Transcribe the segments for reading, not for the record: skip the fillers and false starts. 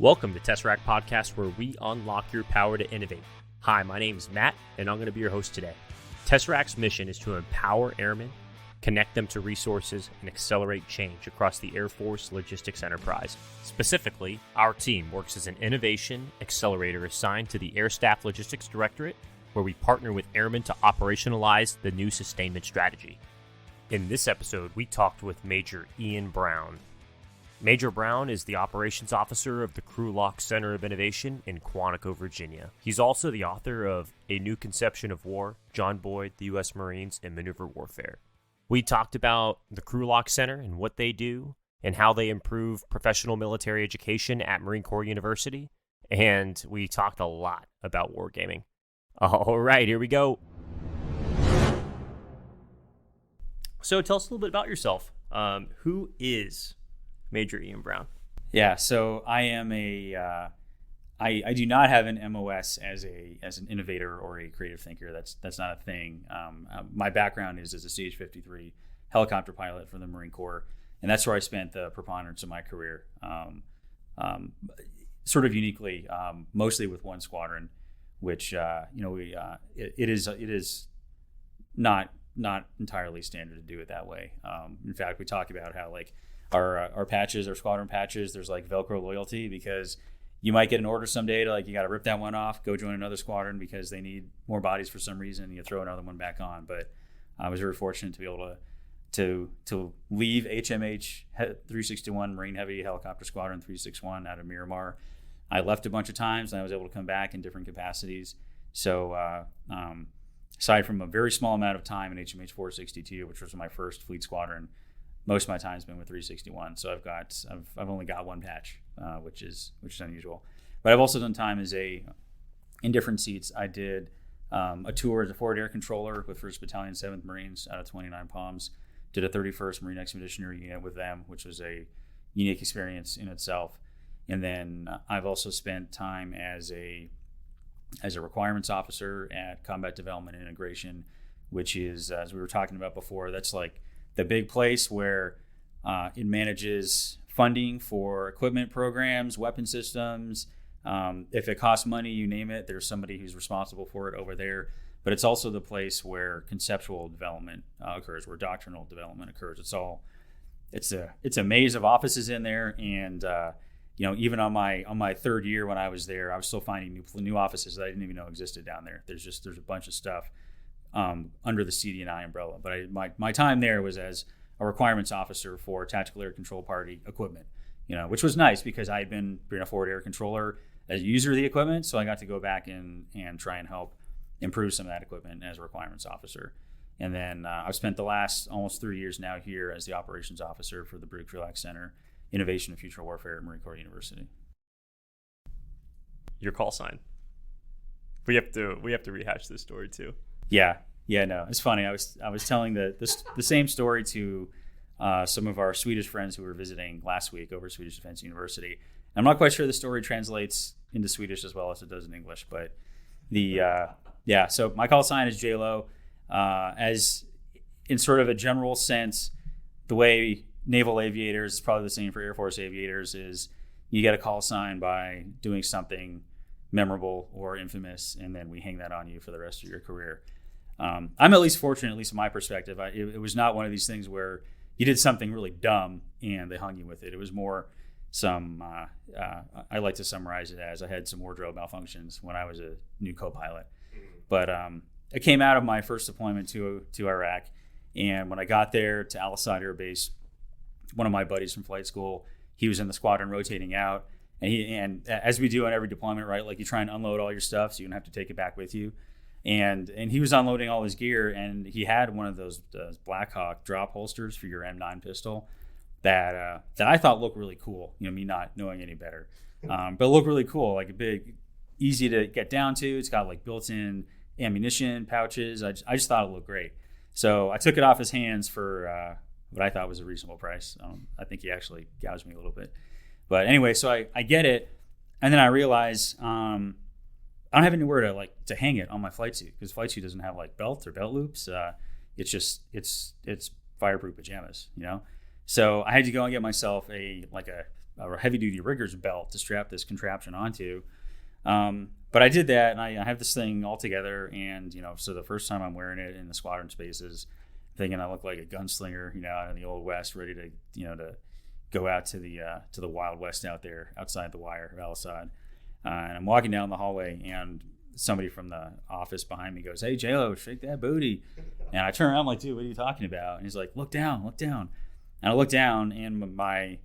Welcome to Tesseract Podcast, where we unlock your power to innovate. Hi, my name is Matt, and I'm going to be your host today. Tesseract's mission is to empower airmen, connect them to resources, and accelerate change across the Air Force logistics enterprise. Specifically, our team works as an innovation accelerator assigned to the Air Staff Logistics Directorate, where we partner with airmen to operationalize the new sustainment strategy. In this episode, we talked with Major Ian Brown. Major Brown is the operations officer of the Krulak Center of Innovation in Quantico, Virginia. He's also the author of A New Conception of War, John Boyd, the U.S. Marines, and Maneuver Warfare. We talked about the Krulak Center and what they do and how they improve professional military education at Marine Corps University. And we talked a lot about wargaming. All right, here we go. So tell us a little bit about yourself. Who is Major Ian Brown? Yeah, so I am I do not have an MOS as an innovator or a creative thinker. That's not a thing. My background is as a CH-53 helicopter pilot for the Marine Corps, and that's where I spent the preponderance of my career. Sort of uniquely, mostly with one squadron, which it is not entirely standard to do it that way. In fact, we talk about how our patches, our squadron patches, there's like Velcro loyalty, because you might get an order someday to you got to rip that one off, go join another squadron because they need more bodies for some reason, and you throw another one back on. But I was very fortunate to be able to leave HMH 361 Marine Heavy Helicopter Squadron 361 out of Miramar. I left a bunch of times and I was able to come back in different capacities. So aside from a very small amount of time in HMH 462, which was my first fleet squadron, most of my time has been with 361. So I've only got one patch, which is unusual. But I've also done time in different seats. I did a tour as a forward air controller with 1st Battalion 7th Marines out of 29 Palms. Did a 31st Marine Expeditionary Unit with them, which was a unique experience in itself. And then I've also spent time as a requirements officer at Combat Development and Integration, which is, as we were talking about before, that's like the big place where it manages funding for equipment programs, weapon systems. If it costs money, you name it, there's somebody who's responsible for it over there. But it's also the place where conceptual development occurs, where doctrinal development occurs. It's a maze of offices in there, and even on my third year when I was there, I was still finding new offices that I didn't even know existed down there. There's a bunch of stuff under the CD&I umbrella. But my time there was as a requirements officer for Tactical Air Control Party equipment, which was nice because I had been a forward air controller as a user of the equipment, so I got to go back and try and help improve some of that equipment as a requirements officer. And then I've spent the last almost 3 years now here as the operations officer for the Brute Krulak Center, Innovation and Future Warfare at Marine Corps University. Your call sign. We have to rehash this story too. Yeah, no, it's funny. I was telling the same story to some of our Swedish friends who were visiting last week over at Swedish Defense University. I'm not quite sure the story translates into Swedish as well as it does in English, but so my call sign is JLO. As in sort of a general sense, the way naval aviators, is probably the same for Air Force aviators, is you get a call sign by doing something memorable or infamous, and then we hang that on you for the rest of your career. I'm at least fortunate, at least from my perspective. It was not one of these things where you did something really dumb and they hung you with it. It was more I like to summarize it as I had some wardrobe malfunctions when I was a new co-pilot. But I came out of my first deployment to Iraq, and when I got there to Al Asad Air Base, one of my buddies from flight school, he was in the squadron rotating out, and as we do on every deployment, right, you try and unload all your stuff so you don't have to take it back with you. And he was unloading all his gear, and he had one of those Blackhawk drop holsters for your M9 pistol that I thought looked really cool. Me not knowing any better, but it looked really cool, like a big, easy to get down to. It's got built-in ammunition pouches. I just thought it looked great, so I took it off his hands for what I thought was a reasonable price. I think he actually gouged me a little bit, but anyway, so I get it, and then I realize I don't have anywhere to hang it on my flight suit, because flight suit doesn't have belts or belt loops. It's fireproof pajamas, So I had to go and get myself a a heavy duty rigger's belt to strap this contraption onto. But I did that, and I have this thing all together, and so the first time I'm wearing it in the squadron spaces, thinking I look like a gunslinger, out in the old west, ready to to go out to the Wild West out there outside the wire of Al-Assad. And I'm walking down the hallway, and somebody from the office behind me goes, "Hey, J-Lo, shake that booty." And I turn around, I'm like, "Dude, what are you talking about?" And he's like, "Look down, look down." And I look down, and my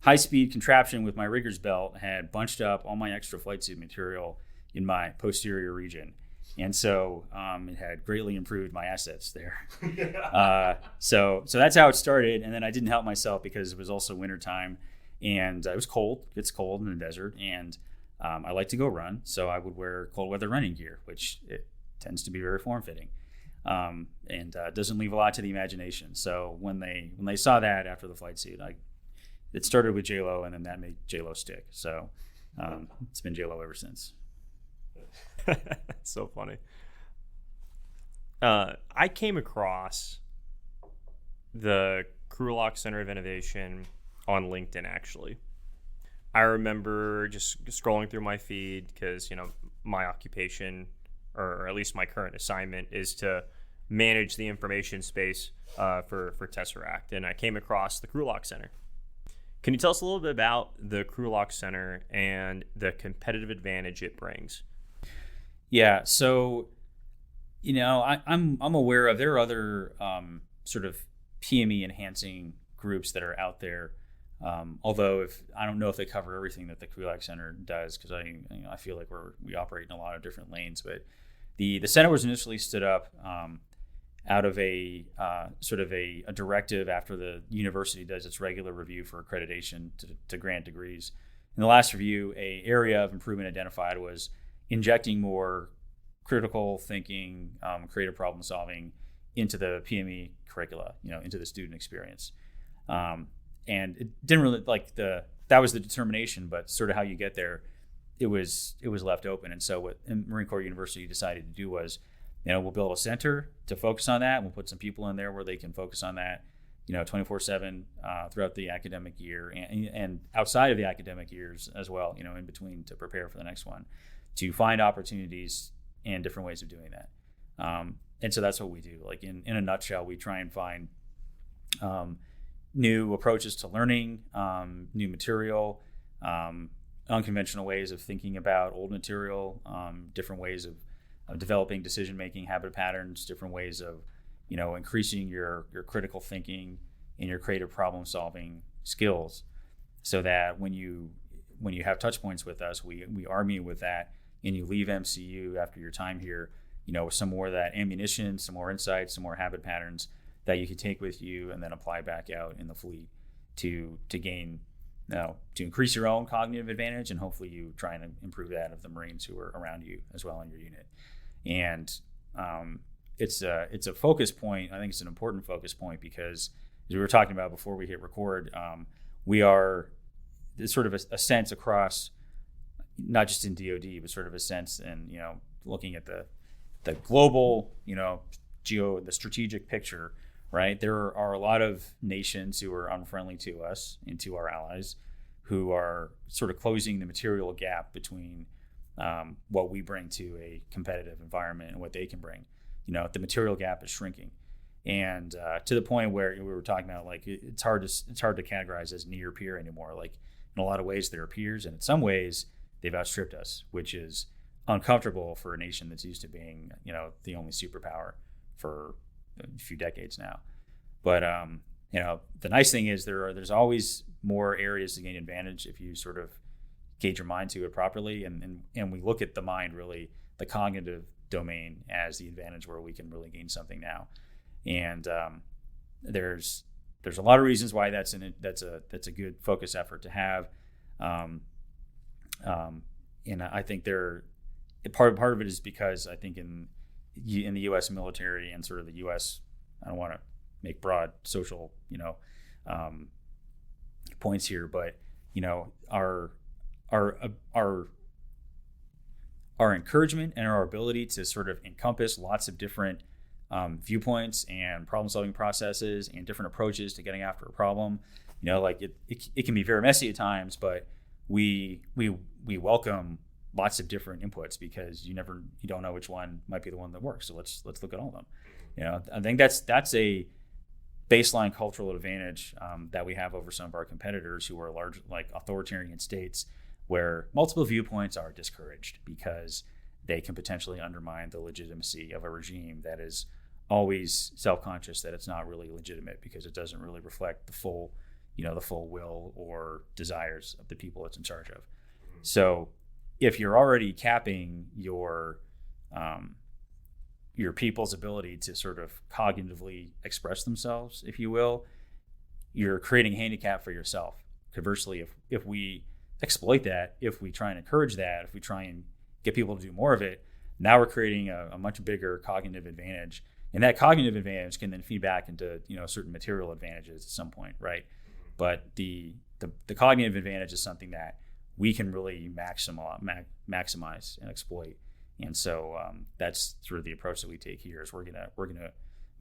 high-speed contraption with my rigger's belt had bunched up all my extra flight suit material in my posterior region. And so it had greatly improved my assets there. So that's how it started. And then I didn't help myself because it was also wintertime, and it was cold. It's cold in the desert. And I like to go run. So I would wear cold weather running gear, which it tends to be very form-fitting. And doesn't leave a lot to the imagination. So when they saw that after the flight suit, it started with J-Lo, and then that made J-Lo stick. So it's been J-Lo ever since. So funny. I came across the Krulak Center of Innovation on LinkedIn, actually. I remember just scrolling through my feed because, my occupation, or at least my current assignment, is to manage the information space for Tesseract. And I came across the Krulak Center. Can you tell us a little bit about the Krulak Center and the competitive advantage it brings? Yeah, so I'm aware of there are other sort of PME enhancing groups that are out there. Although I don't know if they cover everything that the Krulak Center does, because I feel like we operate in a lot of different lanes. But the center was initially stood up out of a sort of a directive after the university does its regular review for accreditation to grant degrees. In the last review, a area of improvement identified was injecting more critical thinking, creative problem solving into the PME curricula, into the student experience. And it didn't really that was the determination, but sort of how you get there, it was left open. And so what Marine Corps University decided to do was, we'll build a center to focus on that. We'll put some people in there where they can focus on that, 24/7 throughout the academic year and outside of the academic years as well, in between, to prepare for the next one, to find opportunities and different ways of doing that. And so that's what we do. Like in a nutshell, we try and find new approaches to learning, new material, unconventional ways of thinking about old material, different ways of developing decision-making habit patterns, different ways of, increasing your critical thinking and your creative problem-solving skills, so that when you have touch points with us, we arm you with that, and you leave MCU after your time here, with some more of that ammunition, some more insights, some more habit patterns that you can take with you and then apply back out in the fleet to gain, to increase your own cognitive advantage, and hopefully you try and improve that of the Marines who are around you as well in your unit. And it's a focus point. I think it's an important focus point because, as we were talking about before we hit record, we are sort of a sense across, not just in DoD, but sort of a sense in, looking at the global, the strategic picture, right? There are a lot of nations who are unfriendly to us and to our allies, who are sort of closing the material gap between what we bring to a competitive environment and what they can bring. The material gap is shrinking, and to the point where we were talking about, like, it's hard to categorize as near peer anymore. Like, in a lot of ways, they're peers, and in some ways, they've outstripped us, which is uncomfortable for a nation that's used to being, the only superpower for a few decades now. But the nice thing is there's always more areas to gain advantage if you sort of gauge your mind to it properly, and we look at the mind, really the cognitive domain, as the advantage where we can really gain something now. And there's a lot of reasons why that's a good focus effort to have. And I think part of it is because I think in the U.S. military and sort of the U.S., I don't want to make broad social, points here, but our encouragement and our ability to sort of encompass lots of different viewpoints and problem-solving processes and different approaches to getting after a problem, like it can be very messy at times, but we welcome lots of different inputs because you don't know which one might be the one that works. So let's look at all of them. I think that's a baseline cultural advantage that we have over some of our competitors who are large, like authoritarian states, where multiple viewpoints are discouraged because they can potentially undermine the legitimacy of a regime that is always self-conscious that it's not really legitimate because it doesn't really reflect the full will or desires of the people it's in charge of. So if you're already capping your people's ability to sort of cognitively express themselves, if you will, you're creating a handicap for yourself. Conversely, if we exploit that, if we try and encourage that, if we try and get people to do more of it, now we're creating a much bigger cognitive advantage. And that cognitive advantage can then feed back into certain material advantages at some point, right? But the cognitive advantage is something that we can really maximize and exploit. And so that's sort of the approach that we take here. Is we're gonna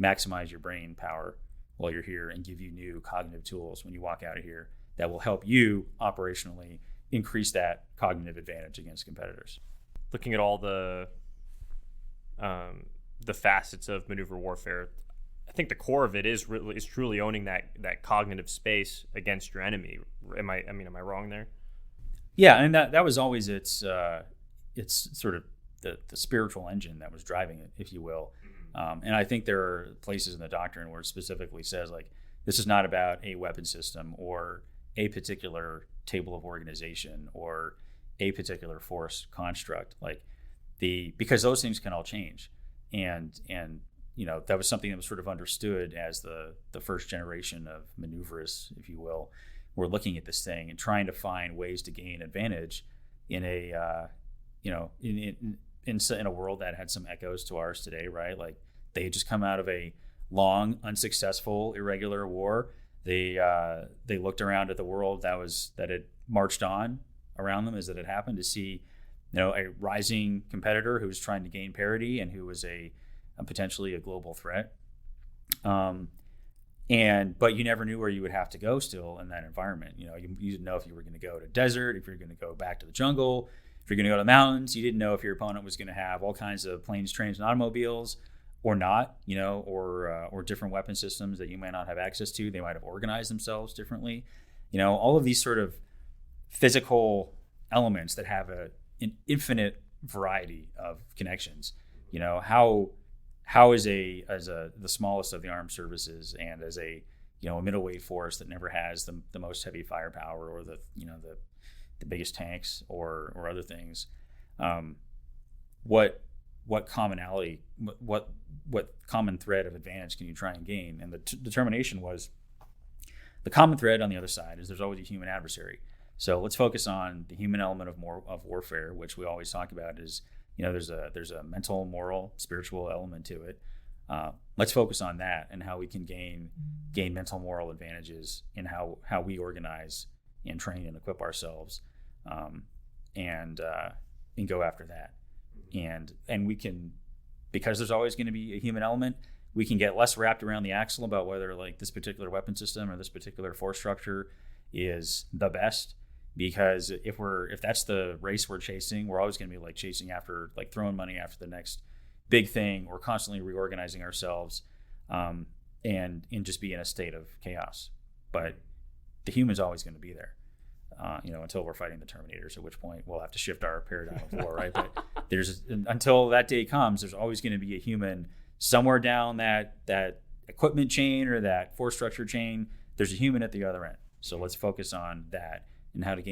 maximize your brain power while you're here and give you new cognitive tools when you walk out of here that will help you operationally increase that cognitive advantage against competitors. Looking at all the facets of maneuver warfare, I think the core of it is truly owning that cognitive space against your enemy. Am I wrong there? Yeah, and that was always its sort of the spiritual engine that was driving it, if you will. And I think there are places in the doctrine where it specifically says, like, this is not about a weapon system or a particular table of organization or a particular force construct, because those things can all change. And that was something that was sort of understood as the first generation of maneuverists, if you will, were looking at this thing and trying to find ways to gain advantage in a in a world that had some echoes to ours today, right? Like, they had just come out of a long, unsuccessful, irregular war. They looked around at the world that had marched on around them as it had happened, to see a rising competitor who was trying to gain parity and who was a potentially a global threat. But you never knew where you would have to go still in that environment. You didn't know if you were going to go to desert, if you're going to go back to the jungle, if you're going to go to the mountains. You didn't know if your opponent was going to have all kinds of planes, trains, and automobiles or not, or different weapon systems that you might not have access to. They might have organized themselves differently. All of these sort of physical elements that have an infinite variety of connections. How is the smallest of the armed services and as a middleweight force that never has the most heavy firepower or the biggest tanks or other things, what commonality, what common thread of advantage can you try and gain? And the determination was, the common thread on the other side is there's always a human adversary. So let's focus on the human element of warfare, which we always talk about is, there's a mental, moral, spiritual element to it. Let's focus on that and how we can gain mental, moral advantages in how we organize and train and equip ourselves, and go after that. And we can, because there's always going to be a human element, we can get less wrapped around the axle about whether this particular weapon system or this particular force structure is the best. Because if that's the race we're chasing, we're always going to be chasing after, throwing money after the next big thing. We're constantly reorganizing ourselves, and just be in a state of chaos. But the human's always going to be there, until we're fighting the Terminators, at which point we'll have to shift our paradigm of war, right? But until that day comes, there's always going to be a human somewhere down that equipment chain or that force structure chain. There's a human at the other end. So let's focus on that and how to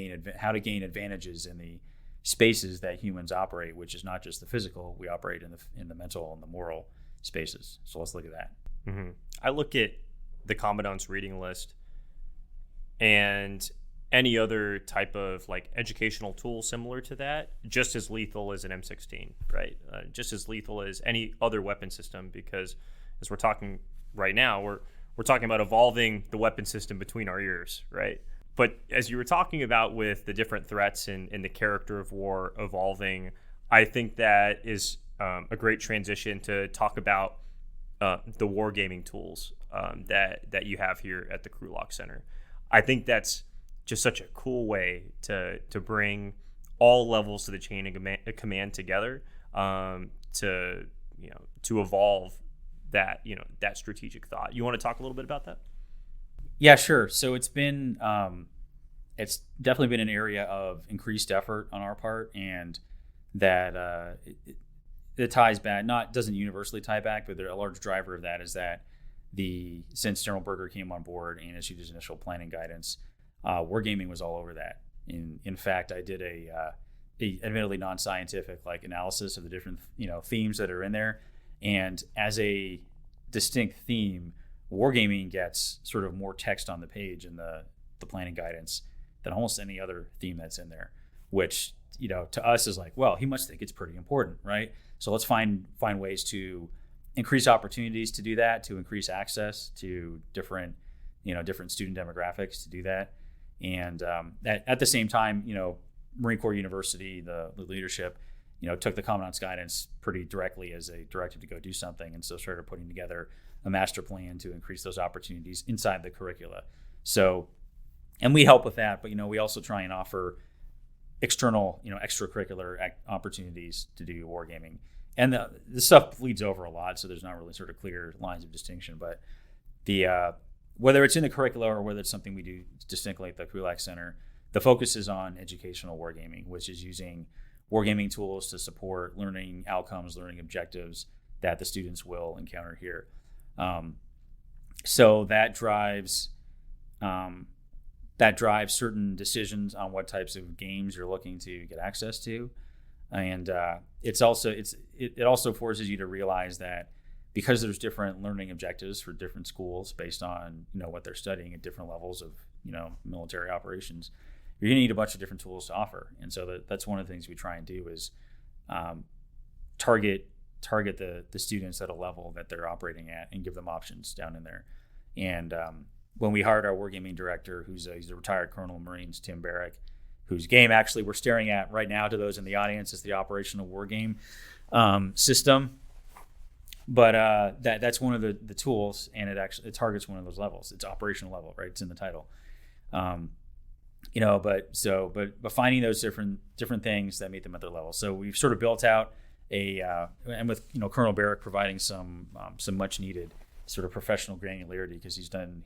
gain advantages in the spaces that humans operate, which is not just the physical. We operate in the mental and the moral spaces. So let's look at that. Mm-hmm. I look at the Commandant's reading list and any other type of educational tool similar to that, just as lethal as an M16, right? Just as lethal as any other weapon system, because as we're talking right now, we're talking about evolving the weapon system between our ears, right? But as you were talking about with the different threats and the character of war evolving, I think that is a great transition to talk about the wargaming tools that you have here at the Krulak Center. I think that's just such a cool way to bring all levels of the chain of command together, to evolve that that strategic thought. You want to talk a little bit about that? Yeah, sure. So it's definitely been an area of increased effort on our part, and that it ties back, doesn't universally tie back, but a large driver of that is that since General Berger came on board and issued his initial planning guidance, wargaming was all over that. In fact, I did a admittedly non-scientific analysis of the different themes that are in there, and as a distinct theme, wargaming gets sort of more text on the page in the planning guidance than almost any other theme that's in there, which to us is well, he must think it's pretty important, right? So let's find ways to increase opportunities to do that, to increase access to different student demographics to do that, and at the same time, Marine Corps University, the leadership, took the Commandant's guidance pretty directly as a directive to go do something, and so started putting together a master plan to increase those opportunities inside the curricula. So, and we help with that, but we also try and offer external, extracurricular opportunities to do wargaming, and the stuff bleeds over a lot, so there's not really sort of clear lines of distinction. But whether it's in the curricula or whether it's something we do distinctly at the Krulak Center, the focus is on educational wargaming, which is using wargaming tools to support learning outcomes, learning objectives that the students will encounter here. So that drives certain decisions on what types of games you're looking to get access to, and it also forces you to realize that because there's different learning objectives for different schools based on what they're studying at different levels of military operations, you're going to need a bunch of different tools to offer. And so that's one of the things we try and do is target the students at a level that they're operating at and give them options down in there. And when we hired our wargaming director, he's a retired Colonel of Marines, Tim Barrick, whose game actually we're staring at right now, to those in the audience, is the operational wargame system. But that's one of the tools, and it targets one of those levels. It's operational level, right? It's in the title. But finding those different things that meet them at their level. So we've sort of built out and with Colonel Barrick providing some much needed sort of professional granularity, because he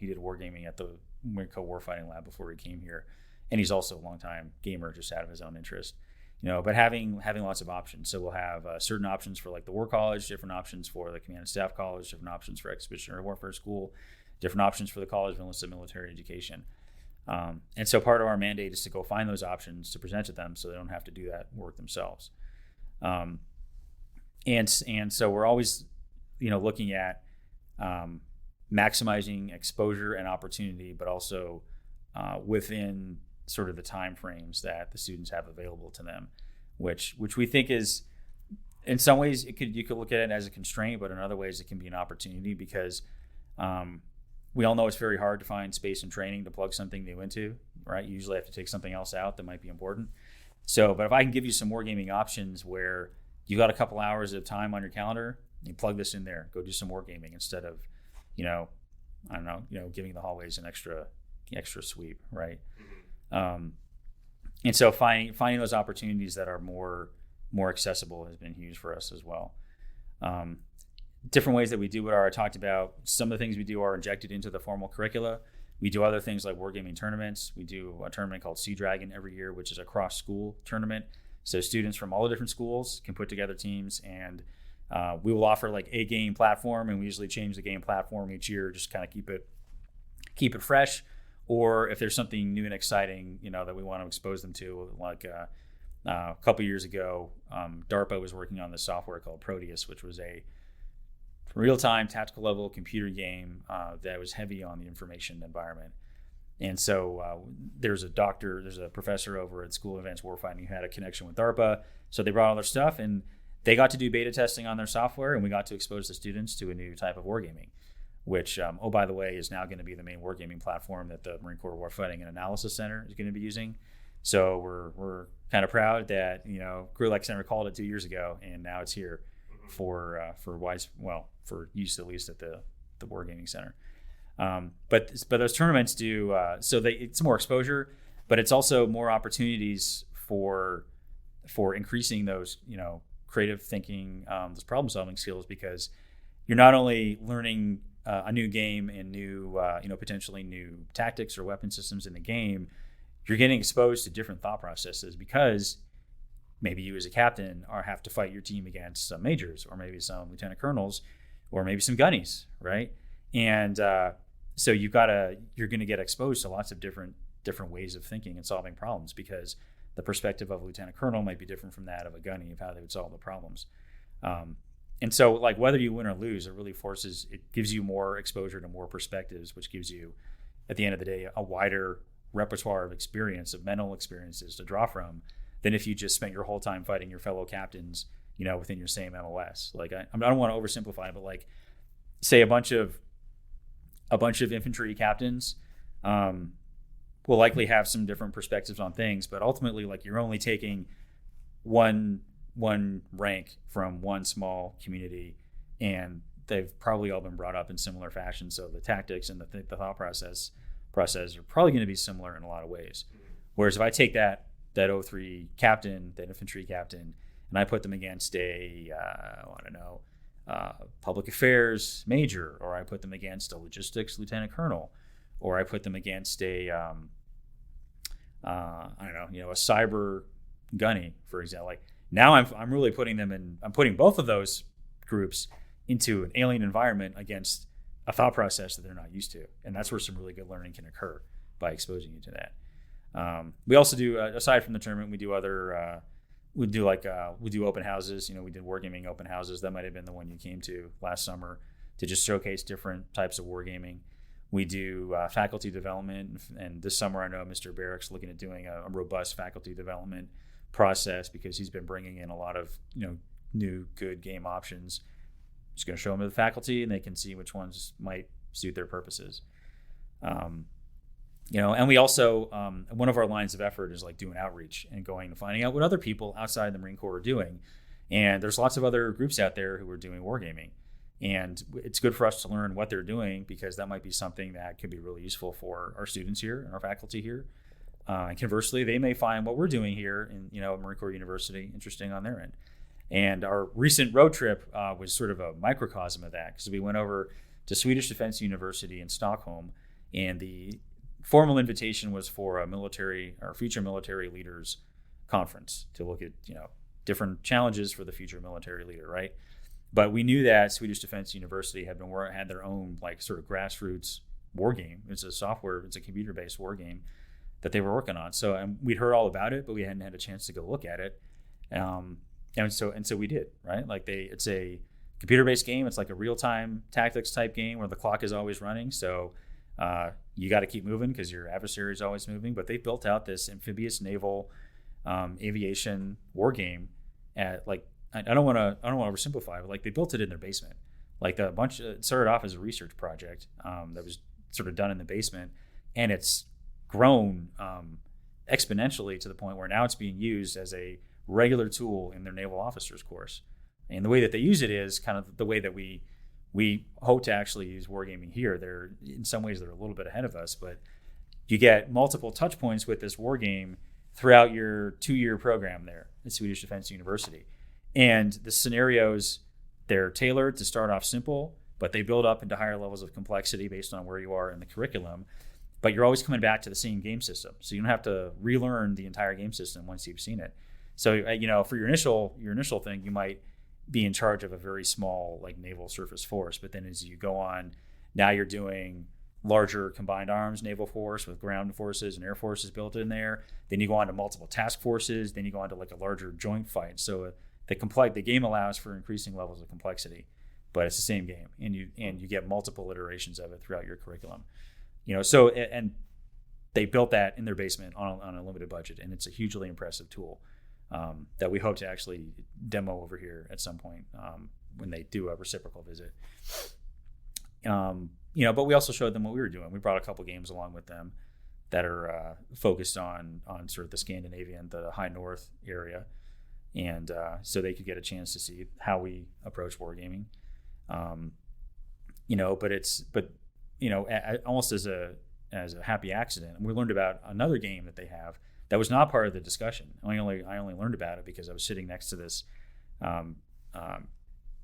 did wargaming at the Marine Corps Warfighting Lab before he came here, and he's also a longtime gamer just out of his own interest. But having lots of options. So we'll have certain options for the War College, different options for the Command and Staff College, different options for Expeditionary Warfare School, different options for the College of Enlisted Military Education. And so part of our mandate is to go find those options to present to them so they don't have to do that work themselves. And so we're always, looking at maximizing exposure and opportunity, but also within sort of the time frames that the students have available to them, which we think is, in some ways, you could look at it as a constraint, but in other ways it can be an opportunity, because we all know it's very hard to find space and training to plug something new into, right? You usually have to take something else out that might be important. So, but if I can give you some wargaming options where you got a couple hours of time on your calendar, you plug this in there, go do some wargaming instead of, giving the hallways an extra sweep, right? And so finding those opportunities that are more accessible has been huge for us as well. Different ways that we do it are, I talked about, some of the things we do are injected into the formal curricula. We do other things like wargaming tournaments. We do a tournament called Sea Dragon every year, which is a cross-school tournament. So students from all the different schools can put together teams, and we will offer a game platform, and we usually change the game platform each year, just kind of keep it fresh. Or if there's something new and exciting, that we want to expose them to, a couple years ago, DARPA was working on this software called Proteus, which was a real-time tactical level computer game that was heavy on the information environment. And so there's a professor over at School of Advanced Warfighting who had a connection with DARPA. So they brought all their stuff, and they got to do beta testing on their software, and we got to expose the students to a new type of wargaming, which, by the way, is now going to be the main wargaming platform that the Marine Corps Warfighting and Analysis Center is going to be using. So we're kind of proud that Krulak Center called it 2 years ago, and now it's here for use, at least at the Wargaming Center. But those tournaments do it's more exposure, but it's also more opportunities for increasing those creative thinking, those problem solving skills, because you're not only learning a new game and new potentially new tactics or weapon systems in the game, you're getting exposed to different thought processes, because maybe you as a captain have to fight your team against some majors, or maybe some lieutenant colonels, or maybe some gunnies, right? And so you're going to get exposed to lots of different ways of thinking and solving problems, because the perspective of a lieutenant colonel might be different from that of a gunny of how they would solve the problems. And so, like, whether you win or lose, it gives you more exposure to more perspectives, which gives you, at the end of the day, a wider repertoire of experience, of mental experiences to draw from, than if you just spent your whole time fighting your fellow captains, within your same MOS. Like, I don't want to oversimplify, but like, say a bunch of infantry captains will likely have some different perspectives on things, but ultimately, like, you're only taking one rank from one small community, and they've probably all been brought up in similar fashion. So the tactics and the thought process are probably going to be similar in a lot of ways. Whereas if I take that 03 captain, that infantry captain, and I put them against a public affairs major, or I put them against a logistics lieutenant colonel, or I put them against a cyber gunny, for example. Like, now I'm really putting them in. I'm putting both of those groups into an alien environment against a thought process that they're not used to, and that's where some really good learning can occur by exposing you to that. We also do, aside from the tournament, we do other. We do open houses. We did wargaming open houses. That might have been the one you came to last summer, to just showcase different types of wargaming. We do faculty development, and this summer I know Mr. Barrick's looking at doing a robust faculty development process, because he's been bringing in a lot of new good game options. Just going to show them to the faculty, and they can see which ones might suit their purposes. And we also one of our lines of effort is like doing outreach and going and finding out what other people outside the Marine Corps are doing. And there's lots of other groups out there who are doing wargaming, and it's good for us to learn what they're doing, because that might be something that could be really useful for our students here and our faculty here. And conversely, they may find what we're doing here in Marine Corps University interesting on their end. And our recent road trip was sort of a microcosm of that, because we went over to Swedish Defense University in Stockholm, and the formal invitation was for a military or future military leaders conference to look at different challenges for the future military leader, right? But we knew that Swedish Defense University had their own like sort of grassroots war game. It's a computer-based war game that they were working on. So we'd heard all about it, but we hadn't had a chance to go look at it. And so we did, right? Like it's a computer-based game. It's like a real-time tactics type game where the clock is always running. So you got to keep moving because your adversary is always moving. But they built out this amphibious naval aviation war game at like, I don't want to oversimplify, but like they built it in their basement. Like it started off as a research project that was sort of done in the basement, and it's grown exponentially to the point where now it's being used as a regular tool in their naval officers course. And the way that they use it is kind of the way that we hope to actually use wargaming here. They're in some ways they're a little bit ahead of us, but you get multiple touch points with this war game throughout your 2-year program there at Swedish Defense University. And the scenarios, they're tailored to start off simple, but they build up into higher levels of complexity based on where you are in the curriculum. But you're always coming back to the same game system, so you don't have to relearn the entire game system once you've seen it. So for your initial thing, you might be in charge of a very small like naval surface force, but then as you go on, now you're doing larger combined arms naval force with ground forces and air forces built in there. Then you go on to multiple task forces. Then you go on to like a larger joint fight. So the game allows for increasing levels of complexity, but it's the same game, and you get multiple iterations of it throughout your curriculum. So and they built that in their basement on a limited budget, and it's a hugely impressive tool that we hope to actually demo over here at some point when they do a reciprocal visit. But we also showed them what we were doing. We brought a couple games along with them that are focused on sort of the Scandinavian, the high north area, and so they could get a chance to see how we approach wargaming. But almost as a happy accident, and we learned about another game that they have that was not part of the discussion. I only learned about it because I was sitting next to this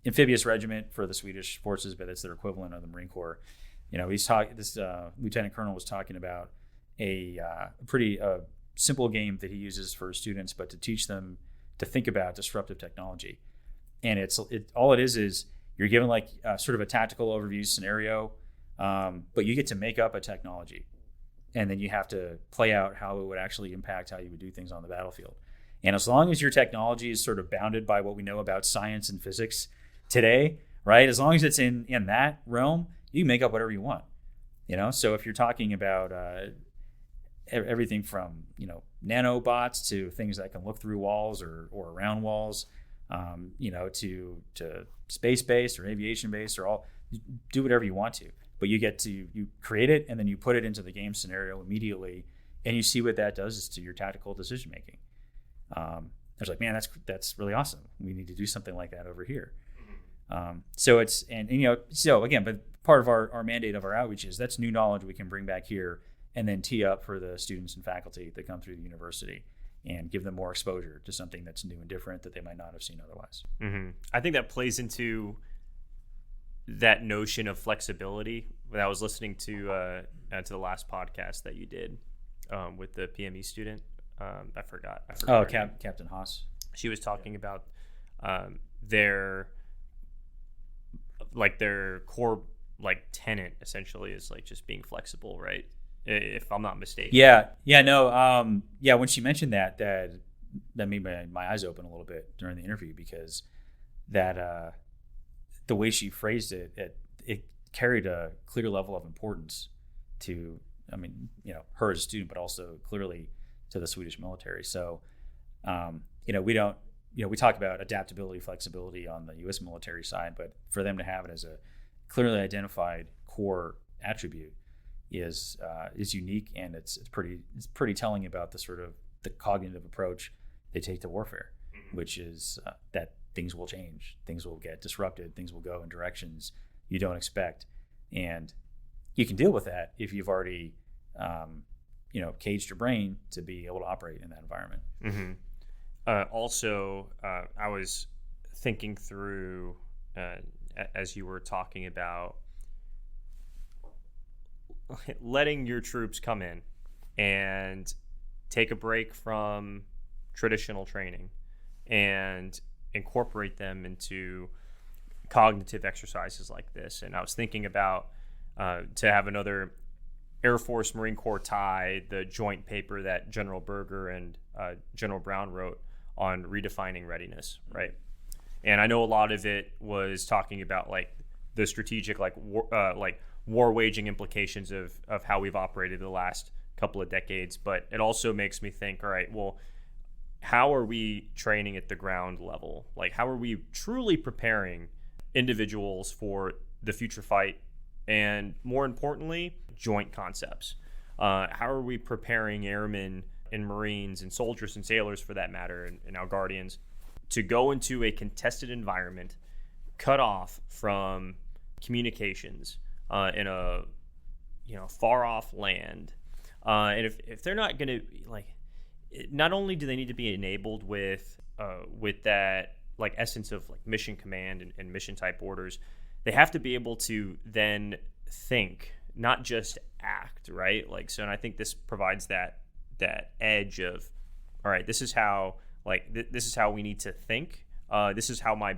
amphibious regiment for the Swedish forces, but it's their equivalent of the Marine Corps. This lieutenant colonel was talking about a pretty simple game that he uses for students, but to teach them to think about disruptive technology. And all it is you're given like sort of a tactical overview scenario, but you get to make up a technology, and then you have to play out how it would actually impact how you would do things on the battlefield. And as long as your technology is sort of bounded by what we know about science and physics today, right? As long as it's in that realm, you can make up whatever you want. So if you're talking about everything from nanobots to things that can look through walls or around walls, to space based or aviation based, or all, do whatever you want to. But you create it, and then you put it into the game scenario immediately, and you see what that does to your tactical decision making. I was like, man, that's really awesome. We need to do something like that over here. So again, but part of our mandate of our outreach is that's new knowledge we can bring back here and then tee up for the students and faculty that come through the university and give them more exposure to something that's new and different that they might not have seen otherwise. Mm-hmm. I think that plays into that notion of flexibility. When I was listening to the last podcast that you did with the PME student, I forgot. Oh, Captain Haas. She was talking about their core tenet essentially is like just being flexible, right? If I'm not mistaken. When she mentioned that made my eyes open a little bit during the interview, because that the way she phrased it carried a clear level of importance to, her as a student, but also clearly to the Swedish military. So, we talk about adaptability, flexibility on the U.S. military side, but for them to have it as a clearly identified core attribute is unique, and it's pretty telling about the sort of the cognitive approach they take to warfare, which is that things will change, things will get disrupted, things will go in directions you don't expect, and you can deal with that if you've already caged your brain to be able to operate in that environment. Mm-hmm. Also, I was thinking through as you were talking about letting your troops come in and take a break from traditional training and incorporate them into cognitive exercises like this. And I was thinking about to have another Air Force Marine Corps tie, the joint paper that General Berger and General Brown wrote on redefining readiness, right? And I know a lot of it was talking about like the strategic war waging implications of how we've operated the last couple of decades, but it also makes me think, all right, well, how are we training at the ground level? Like, how are we truly preparing individuals for the future fight, and more importantly, joint concepts? How are we preparing airmen and Marines and soldiers and sailors, for that matter, and our Guardians, to go into a contested environment, cut off from communications in a far off land, and if they're not going to not only do they need to be enabled with that essence of mission command and mission type orders, they have to be able to then think, not just act, right? And I think this provides that edge of, all right, this is how this is how we need to think. This is how my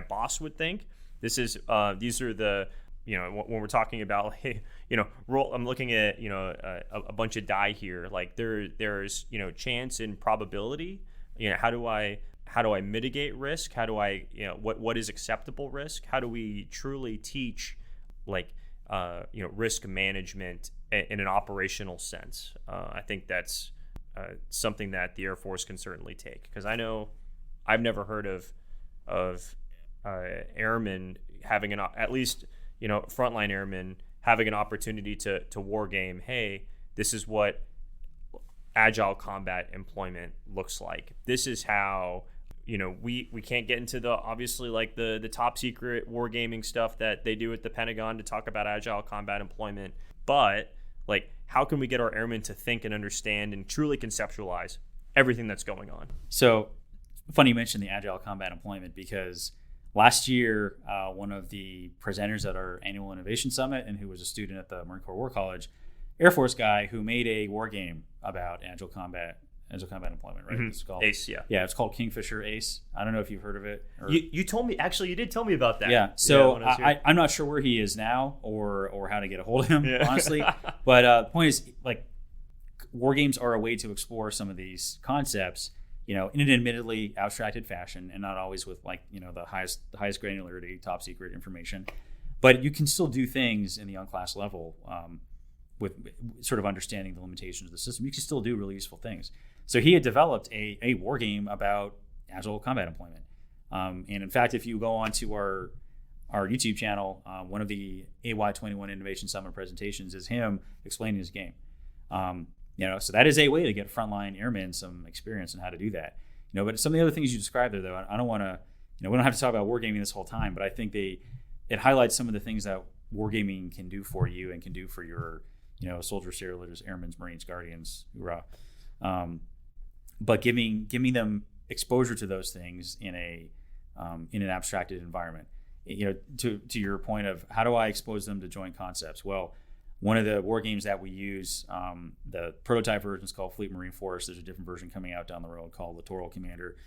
boss would think. These are the when we're talking about, hey, I'm looking at a bunch of die here. There's chance and probability. How do I mitigate risk? How do I what is acceptable risk? How do we truly teach risk management in an operational sense? I think that's something that the Air Force can certainly take, because I know I've never heard of airmen having at least frontline airmen having an opportunity to war game. Hey, this is what agile combat employment looks like. This is how we can't get into the obviously like the top secret wargaming stuff that they do at the Pentagon to talk about agile combat employment, but like how can we get our airmen to think and understand and truly conceptualize everything that's going on? So funny you mentioned the agile combat employment, because last year one of the presenters at our annual innovation summit, and who was a student at the Marine Corps War College, Air Force guy, who made a war game about agile combat employment, right? Mm-hmm. It's called ACE, yeah. Yeah, it's called Kingfisher ACE. I don't know if you've heard of it. You told me, actually, you did tell me about that. Yeah, so I'm not sure where he is now or how to get a hold of him, honestly. But the point is, like, war games are a way to explore some of these concepts, in an admittedly abstracted fashion, and not always with like, the highest granularity, top secret information. But you can still do things in the unclass level with sort of understanding the limitations of the system. You can still do really useful things. So he had developed a war game about agile combat employment. And in fact, if you go onto our YouTube channel, one of the AY21 Innovation Summit presentations is him explaining his game. So that is a way to get frontline airmen some experience on how to do that. But some of the other things you described there, though, I don't want to, we don't have to talk about wargaming this whole time, but I think it highlights some of the things that wargaming can do for you and can do for your, soldiers, sailors, airmen, Marines, Guardians, hoorah. But giving them exposure to those things in an abstracted environment. To your point of how do I expose them to joint concepts? Well, one of the war games that we use, the prototype version is called Fleet Marine Force. There's a different version coming out down the road called Littoral Commander.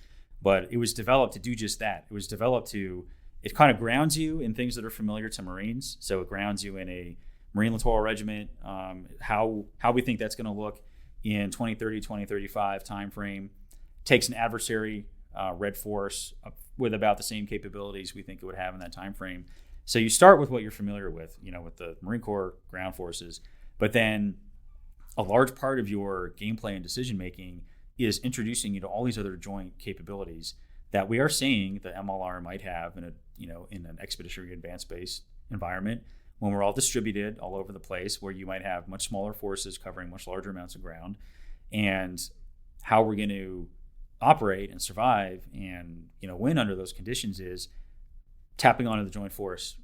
But it was developed to do just that. It was developed it kind of grounds you in things that are familiar to Marines. So it grounds you in a Marine Littoral Regiment, how we think that's going to look in 2030, 2035 timeframe. Takes an adversary Red Force with about the same capabilities we think it would have in that timeframe. So you start with what you're familiar with, with the Marine Corps ground forces, but then a large part of your gameplay and decision making is introducing you to all these other joint capabilities that we are seeing the MLR might have in an expeditionary advanced base environment when we're all distributed all over the place, where you might have much smaller forces covering much larger amounts of ground, and how we're going to operate and survive and win under those conditions is tapping onto the joint force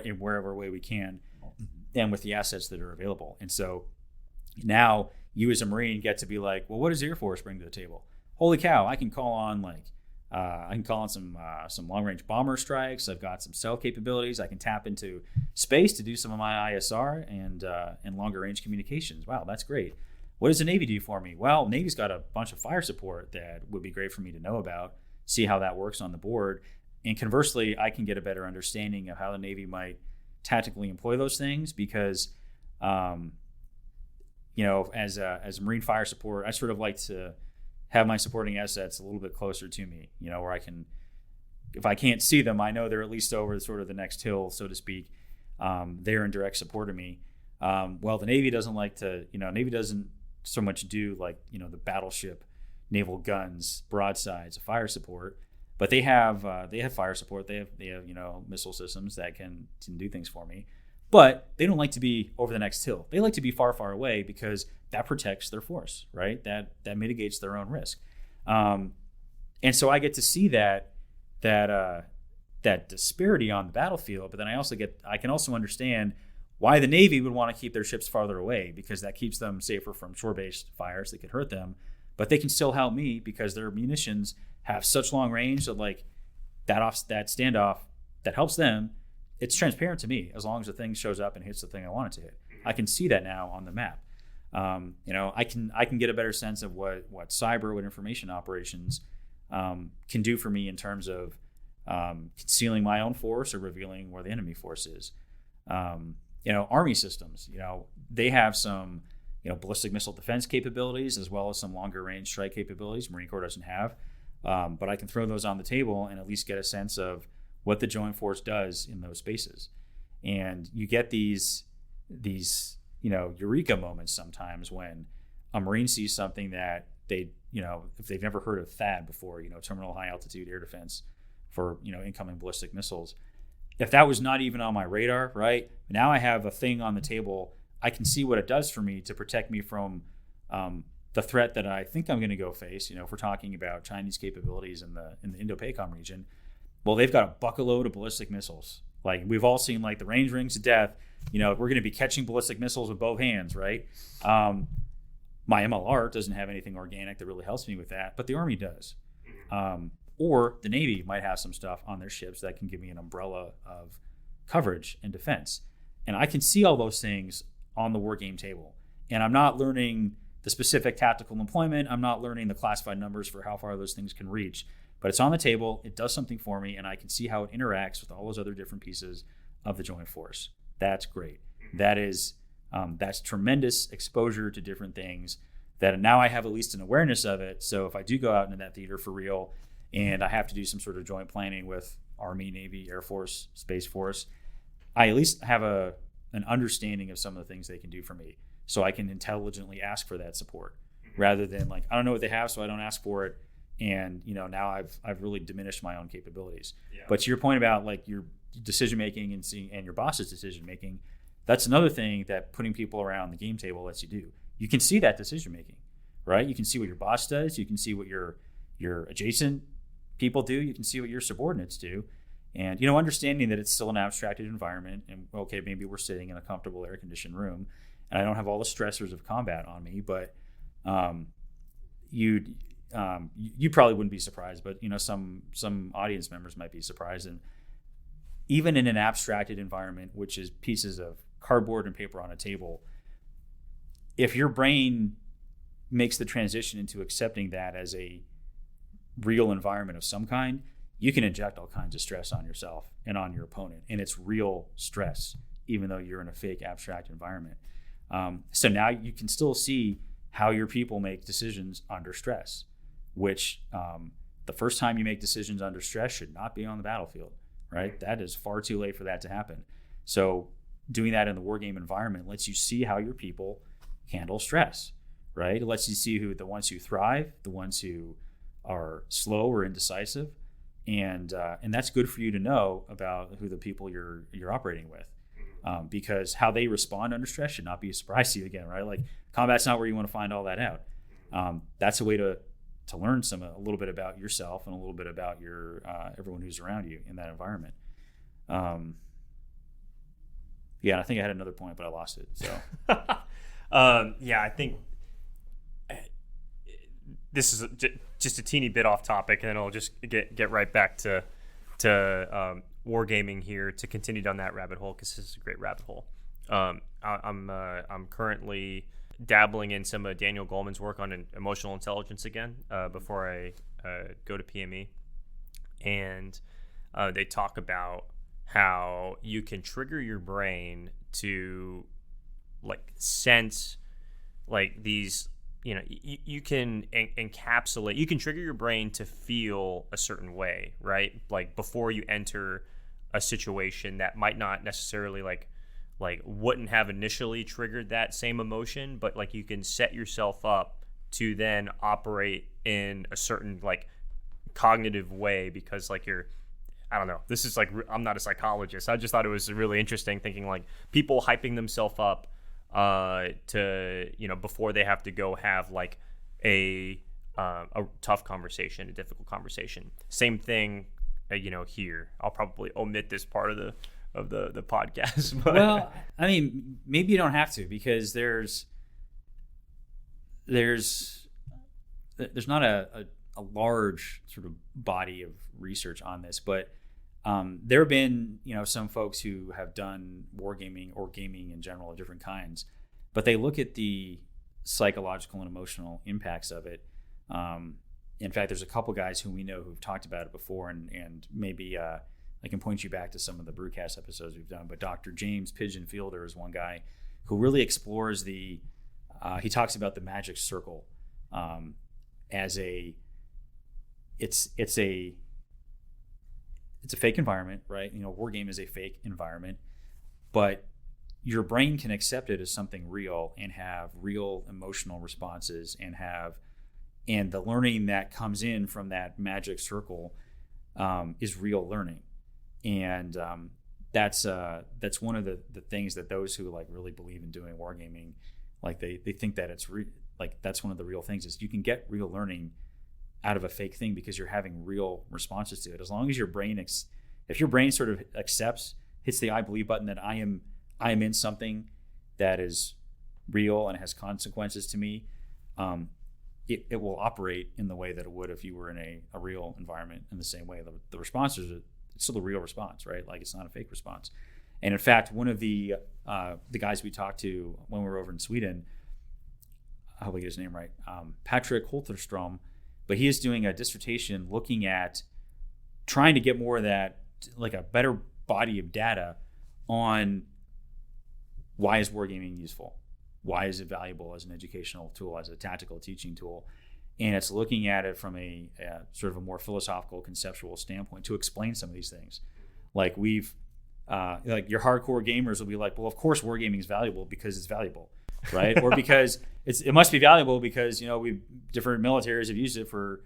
in wherever way we can, and with the assets that are available. And so now you as a Marine get to be like, well, what does the Air Force bring to the table? Holy cow, I can call on some long range bomber strikes. I've got some cell capabilities. I can tap into space to do some of my ISR and longer range communications. Wow, that's great. What does the Navy do for me? Well, Navy's got a bunch of fire support that would be great for me to know about, see how that works on the board. And conversely, I can get a better understanding of how the Navy might tactically employ those things, because, as a Marine fire support, I sort of like to have my supporting assets a little bit closer to me, where I can, if I can't see them, I know they're at least over sort of the next hill, so to speak. They're in direct support of me. Well, the Navy doesn't like to, Navy doesn't so much do like, the battleship, naval guns, broadsides, fire support, but they have fire support. They have missile systems that can do things for me, but they don't like to be over the next hill. They like to be far, far away, because that protects their force, right? That mitigates their own risk. And so I get to see that disparity on the battlefield, but then I can also understand why the Navy would want to keep their ships farther away, because that keeps them safer from shore-based fires that could hurt them. But they can still help me because their munitions have such long range that like that standoff that helps them. It's transparent to me as long as the thing shows up and hits the thing I want it to hit. I can see that now on the map. I can get a better sense of what information operations can do for me in terms of concealing my own force or revealing where the enemy force is. Army systems, they have some, ballistic missile defense capabilities as well as some longer range strike capabilities Marine Corps doesn't have. But I can throw those on the table and at least get a sense of what the joint force does in those spaces. And you get these eureka moments sometimes when a Marine sees something that they, if they've never heard of THAAD before, terminal high altitude air defense for, incoming ballistic missiles. If that was not even on my radar, right? Now I have a thing on the table. I can see what it does for me to protect me from the threat that I think I'm going to go face, if we're talking about Chinese capabilities in the Indo-PACOM region, well, they've got a bucketload of ballistic missiles. Like we've all seen, like the range rings of death. We're going to be catching ballistic missiles with both hands, right? My MLR doesn't have anything organic that really helps me with that, but the Army does. Or the Navy might have some stuff on their ships that can give me an umbrella of coverage and defense. And I can see all those things on the war game table. And I'm not learning the specific tactical employment. I'm not learning the classified numbers for how far those things can reach. But it's on the table. It does something for me, and I can see how it interacts with all those other different pieces of the joint force. That's great. That's tremendous exposure to different things that now I have at least an awareness of it. So if I do go out into that theater for real and I have to do some sort of joint planning with Army, Navy, Air Force, Space Force, I at least have an understanding of some of the things they can do for me. So I can intelligently ask for that support rather than like, I don't know what they have, so I don't ask for it. And, now I've really diminished my own capabilities. Yeah. But to your point about like your decision-making and your boss's decision-making, that's another thing that putting people around the game table lets you do. You can see that decision-making, right? You can see what your boss does. You can see what your adjacent people do. You can see what your subordinates do. And, understanding that it's still an abstracted environment and, okay, maybe we're sitting in a comfortable air-conditioned room and I don't have all the stressors of combat on me, but you probably wouldn't be surprised, but, some audience members might be surprised. And even in an abstracted environment, which is pieces of cardboard and paper on a table, if your brain makes the transition into accepting that as a real environment of some kind, you can inject all kinds of stress on yourself and on your opponent. And it's real stress, even though you're in a fake abstract environment. So now you can still see how your people make decisions under stress, which the first time you make decisions under stress should not be on the battlefield, right? That is far too late for that to happen. So doing that in the war game environment lets you see how your people handle stress, right? It lets you see who the ones who thrive, the ones who are slow or indecisive, and that's good for you to know about who the people you're operating with, because how they respond under stress should not be a surprise to you again, right? Like combat's not where you want to find all that out. That's a way to learn a little bit about yourself and a little bit about your everyone who's around you in that environment. Yeah, I think I had another point, but I lost it. So, I think this is just a teeny bit off topic, and I'll just get right back to wargaming here to continue down that rabbit hole, because this is a great rabbit hole. I'm currently dabbling in some of Daniel Goleman's work on emotional intelligence again before I go to PME, and they talk about how you can trigger your brain to like sense like these, you can encapsulate, you can trigger your brain to feel a certain way, right? Like before you enter a situation that might not necessarily like wouldn't have initially triggered that same emotion, but like you can set yourself up to then operate in a certain like cognitive way, because like I don't know, this is like, I'm not a psychologist. I just thought it was really interesting thinking like people hyping themselves up to, before they have to go have like a tough conversation, a difficult conversation. Same thing, here. I'll probably omit this part of the podcast. But. Well, I mean, maybe you don't have to, because there's not a large sort of body of research on this, but there have been, some folks who have done wargaming or gaming in general of different kinds, but they look at the psychological and emotional impacts of it. In fact, there's a couple guys who we know who've talked about it before, and maybe I can point you back to some of the Brutecast episodes we've done, but Dr. James Pigeon Fielder is one guy who really explores he talks about the magic circle as it's a fake environment, right? War game is a fake environment, but your brain can accept it as something real and have real emotional responses and the learning that comes in from that magic circle is real learning. And that's one of the things that those who like really believe in doing wargaming, like they think that it's like that's one of the real things is you can get real learning out of a fake thing because you're having real responses to it. As long as your brain, if your brain sort of accepts, hits the I believe button that I am in something that is real and has consequences to me, it will operate in the way that it would if you were in a real environment in the same way. The responses are still a real response, right? Like it's not a fake response. And in fact, one of the guys we talked to when we were over in Sweden, I hope I get his name right, Patrick Holterstrom, but he is doing a dissertation looking at trying to get more of that, like a better body of data on why is wargaming useful? Why is it valuable as an educational tool, as a tactical teaching tool? And it's looking at it from a sort of a more philosophical, conceptual standpoint to explain some of these things. Like like your hardcore gamers will be like, well, of course wargaming is valuable because it's valuable, right? Or because it must be valuable because, different militaries have used it for,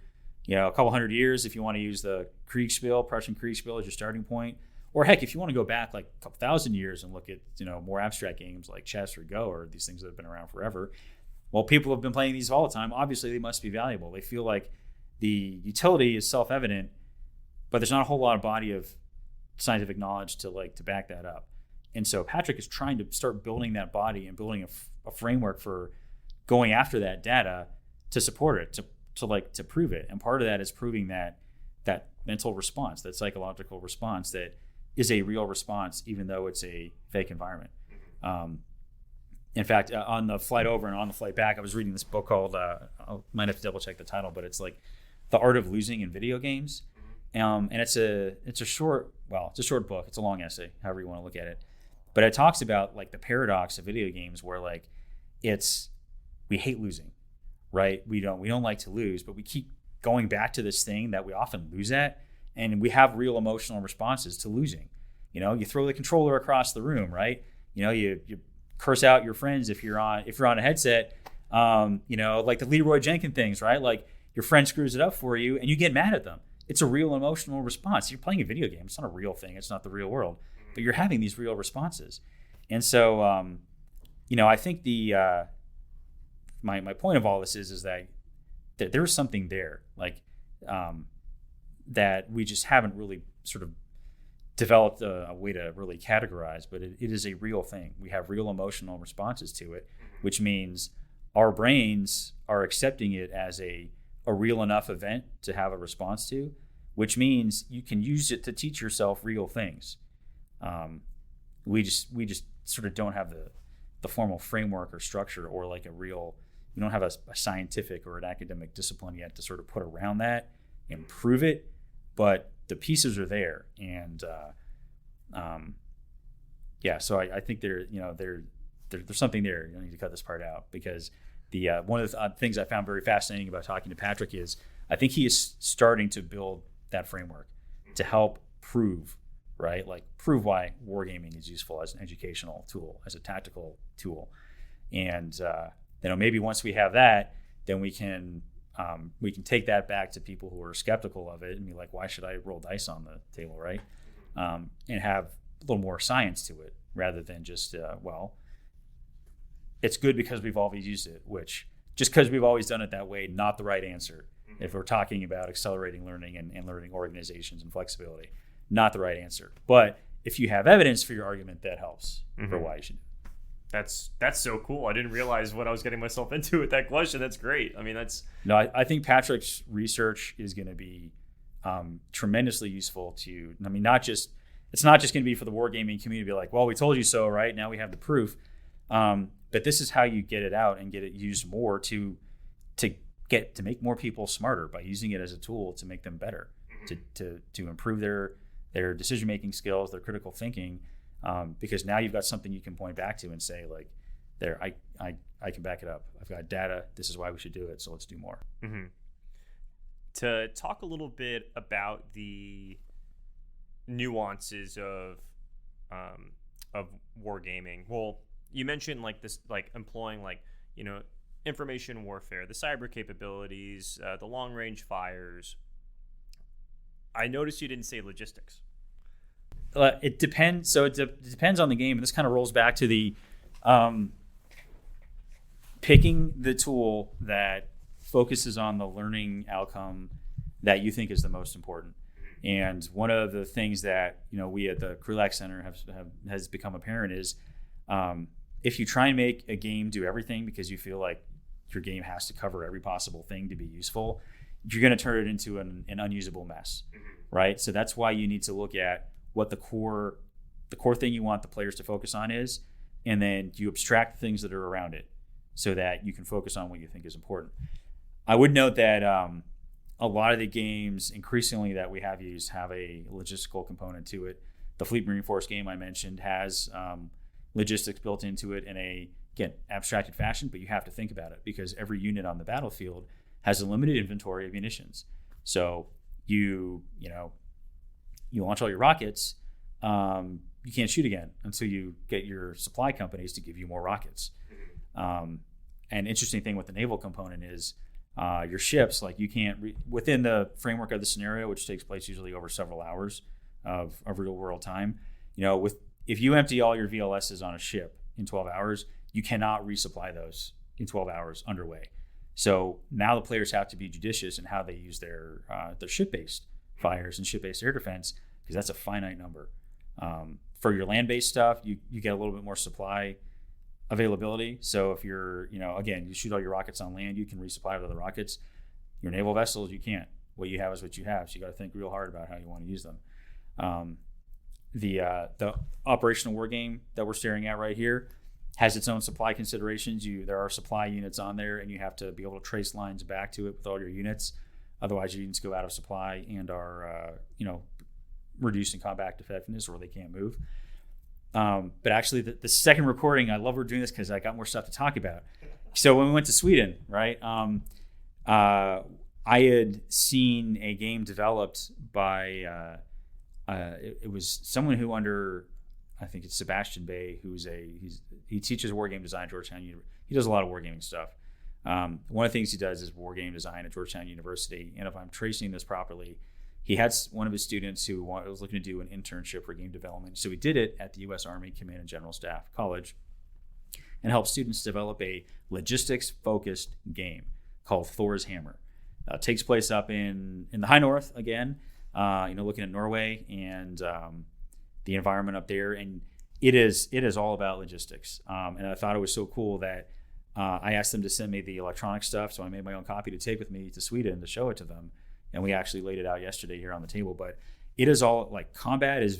a couple hundred years. If you want to use the Kriegspiel, Prussian Kriegspiel as your starting point. Or heck, if you want to go back like a couple thousand years and look at, more abstract games like chess or Go or these things that have been around forever, well, people have been playing these all the time. Obviously, they must be valuable. They feel like the utility is self-evident, but there's not a whole lot of body of scientific knowledge to back that up. And so Patrick is trying to start building that body and building a framework for going after that data to support it, to prove it. And part of that is proving that mental response, that psychological response that is a real response, even though it's a fake environment. In fact, on the flight over and on the flight back, I was reading this book called, I might have to double check the title, but it's like The Art of Losing in Video Games. And it's a short book. It's a long essay, however you want to look at it. But it talks about like the paradox of video games where like we hate losing, right? We don't like to lose, but we keep going back to this thing that we often lose at. And we have real emotional responses to losing. You throw the controller across the room, right? You curse out your friends if you're on a headset. Like the Leroy Jenkins things, right? Like your friend screws it up for you, and you get mad at them. It's a real emotional response. You're playing a video game. It's not a real thing. It's not the real world, but you're having these real responses. And so, I think my point of all this is that there's something there, like. That we just haven't really sort of developed a way to really categorize, but it is a real thing. We have real emotional responses to it, which means our brains are accepting it as a real enough event to have a response to, which means you can use it to teach yourself real things. We just sort of don't have the formal framework or structure or like we don't have a scientific or an academic discipline yet to sort of put around that and prove it. But the pieces are there, and so I think there's something there. You don't need to cut this part out because the one of the things I found very fascinating about talking to Patrick is I think he is starting to build that framework to help prove, right? Like prove why wargaming is useful as an educational tool, as a tactical tool, and maybe once we have that, then we can take that back to people who are skeptical of it and be like, why should I roll dice on the table, right? And have a little more science to it rather than just, it's good because we've always used it, which just because we've always done it that way, not the right answer. If we're talking about accelerating learning and learning organizations and flexibility, not the right answer. But if you have evidence for your argument, that helps for why you should. That's so cool. I didn't realize what I was getting myself into with that question. That's great. I mean, I think Patrick's research is going to be tremendously useful to, it's not just going to be for the wargaming community to be like, well, we told you so, right? Now we have the proof. But this is how you get it out and get it used more to make more people smarter by using it as a tool to make them better, to improve their decision-making skills, their critical thinking. Because now you've got something you can point back to and say, like, there, I can back it up. I've got data. This is why we should do it. So let's do more. Mm-hmm. To talk a little bit about the nuances of wargaming. Well, you mentioned like this, like employing information warfare, the cyber capabilities, the long range fires. I noticed you didn't say logistics. It depends. So it depends on the game. And this kind of rolls back to the picking the tool that focuses on the learning outcome that you think is the most important. And one of the things that we at the Krulak Center has become apparent is if you try and make a game do everything because you feel like your game has to cover every possible thing to be useful, you're going to turn it into an unusable mess, right? So that's why you need to look at what the core thing you want the players to focus on is, and then you abstract things that are around it so that you can focus on what you think is important. I would note that a lot of the games increasingly that we have used have a logistical component to it. The Fleet Marine Force game I mentioned has logistics built into it in a, again, abstracted fashion, but you have to think about it because every unit on the battlefield has a limited inventory of munitions. So you launch all your rockets, you can't shoot again until you get your supply companies to give you more rockets. An interesting thing with the naval component is your ships, like you can't, within the framework of the scenario, which takes place usually over several hours of real world time, if you empty all your VLSs on a ship in 12 hours, you cannot resupply those in 12 hours underway. So now the players have to be judicious in how they use their ship-based fires and ship-based air defense, because that's a finite number. For your land-based stuff, you get a little bit more supply availability. So if you're, again, you shoot all your rockets on land, you can resupply with other rockets. Your naval vessels, you can't. What you have is what you have. So you got to think real hard about how you want to use them. The operational war game that we're staring at right here has its own supply considerations. There are supply units on there, and you have to be able to trace lines back to it with all your units. Otherwise, your units go out of supply and are, reducing combat effectiveness, or they can't move. But actually, the second recording, I love we're doing this because I got more stuff to talk about. So when we went to Sweden, right, I had seen a game developed by it was someone who I think it's Sebastian Bay, he teaches wargame design at Georgetown University. He does a lot of wargaming stuff. One of the things he does is wargame design at Georgetown University. And if I'm tracing this properly, he had one of his students who was looking to do an internship for game development. So he did it at the U.S. Army Command and General Staff College and helped students develop a logistics-focused game called Thor's Hammer. Takes place up in the high north again, looking at Norway and the environment up there. And it is all about logistics. And I thought it was so cool that I asked them to send me the electronic stuff. So I made my own copy to take with me to Sweden to show it to them. And we actually laid it out yesterday here on the table. But it is all like combat is,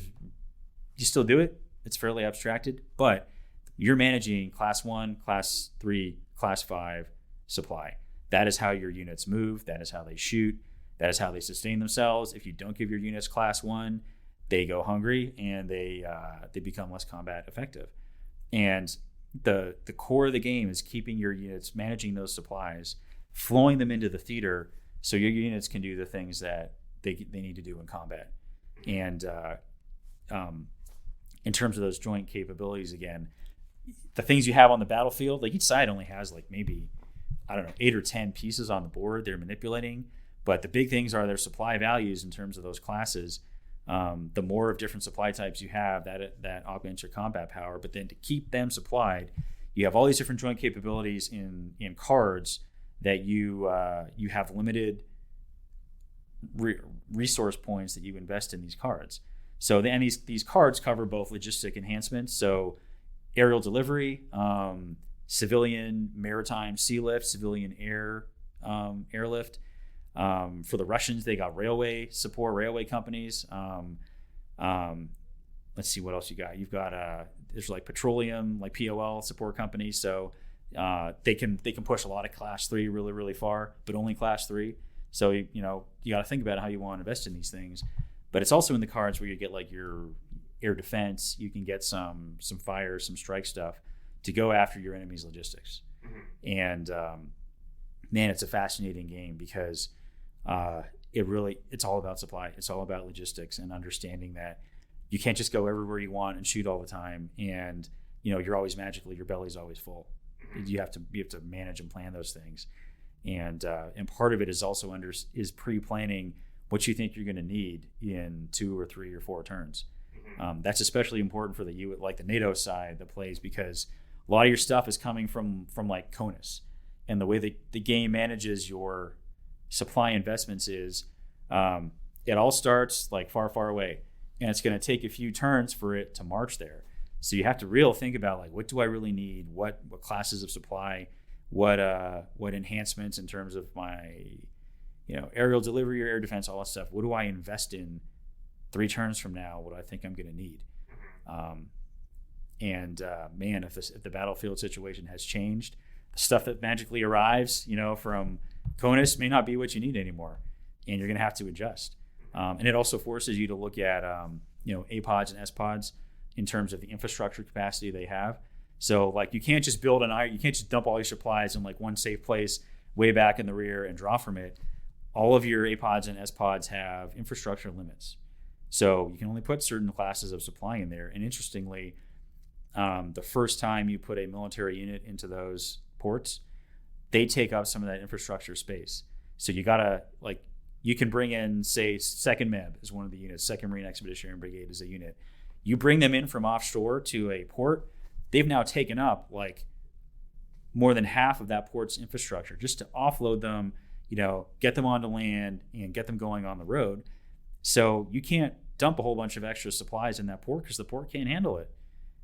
you still do it. It's fairly abstracted, but you're managing class 1, class 3, class 5 supply. That is how your units move. That is how they shoot. That is how they sustain themselves. If you don't give your units class 1, they go hungry and they become less combat effective. And the core of the game is keeping your units, managing those supplies, flowing them into the theater so your units can do the things that they need to do in combat. And in terms of those joint capabilities, again, the things you have on the battlefield, like each side only has like maybe, 8 or 10 pieces on the board they're manipulating. But the big things are their supply values in terms of those classes. The more of different supply types you have, that augments your combat power. But then to keep them supplied, you have all these different joint capabilities in cards that you have limited resource points that you invest in these cards. So then these cards cover both logistic enhancements, so aerial delivery, civilian maritime sea lift, civilian airlift. For the Russians, they got railway support, railway companies. Let's see what else you got. You've got there's like petroleum, like POL support companies. So they can push a lot of class 3 really, really far, but only class 3. So you got to think about how you want to invest in these things. But it's also in the cards where you get like your air defense. You can get some fire, some strike stuff to go after your enemy's logistics. Mm-hmm. And man, it's a fascinating game because it's all about supply. It's all about logistics and understanding that you can't just go everywhere you want and shoot all the time. And you're always magically, your belly's always full. You have to manage and plan those things. And part of it is also is pre-planning what you think you're going to need in 2 or 3 or 4 turns. That's especially important for the NATO side that plays, because a lot of your stuff is coming from like CONUS, and the way the game manages your supply investments is it all starts like far away, and it's going to take a few turns for it to march there. So you have to think about like, what do I really need? What classes of supply? What enhancements in terms of my aerial delivery or air defense, all that stuff. What do I invest in 3 turns from now? What do I think I'm going to need? Man, if the battlefield situation has changed, the stuff that magically arrives, from CONUS may not be what you need anymore, and you're going to have to adjust. And it also forces you to look at, APODs and SPODs in terms of the infrastructure capacity they have. So like, you can't just you can't just dump all your supplies in like one safe place way back in the rear and draw from it. All of your APODs and SPODs have infrastructure limits. So you can only put certain classes of supply in there. And interestingly, the first time you put a military unit into those ports, they take up some of that infrastructure space. So you gotta, like, you can bring in, say, 2nd MEB is one of the units, 2nd Marine Expeditionary Brigade is a unit. You bring them in from offshore to a port, they've now taken up like more than half of that port's infrastructure just to offload them, get them onto land and get them going on the road. So you can't dump a whole bunch of extra supplies in that port because the port can't handle it.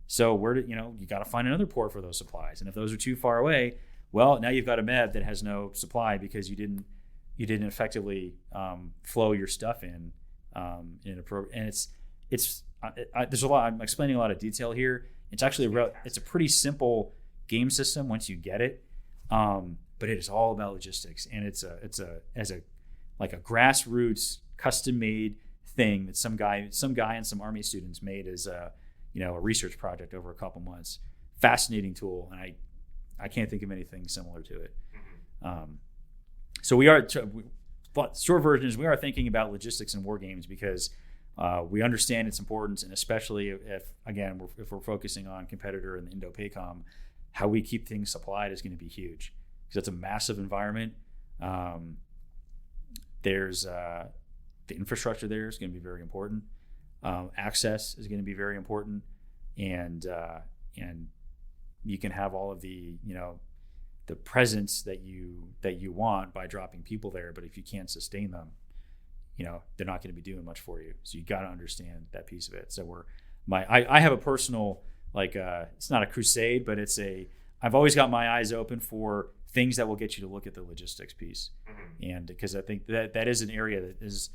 So you got to find another port for those supplies. And if those are too far away, well, now you've got a MEB that has no supply because you didn't effectively flow your stuff in and it's there's a lot. I'm explaining a lot of detail here. It's actually it's a pretty simple game system once you get it, but it is all about logistics, and it's a grassroots custom made thing that some guy and some Army students made as a research project over a couple months. Fascinating tool, and I can't think of anything similar to it. So short version is we are thinking about logistics in war games because we understand its importance, and especially if we're focusing on competitor and the Indo-PACOM, how we keep things supplied is going to be huge because it's a massive environment. There's the infrastructure there is going to be very important. Access is going to be very important, and you can have all of the the presence that you want by dropping people there, but if you can't sustain them, they're not going to be doing much for you. So you got to understand that piece of it. So I have a personal, it's not a crusade, but I've always got my eyes open for things that will get you to look at the logistics piece. And because I think that is an area that is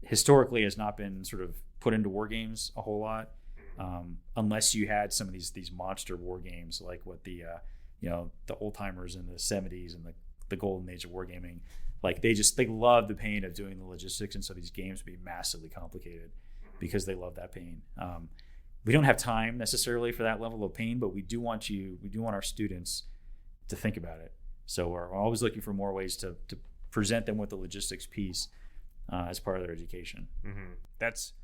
historically has not been sort of put into war games a whole lot, unless you had some of these monster war games like what the old timers in the 70s and the golden age of wargaming. Like they love the pain of doing the logistics, and so these games would be massively complicated because they love that pain. We don't have time necessarily for that level of pain, but we do want our students to think about it. So we're always looking for more ways to present them with the logistics piece as part of their education. Mm-hmm. That's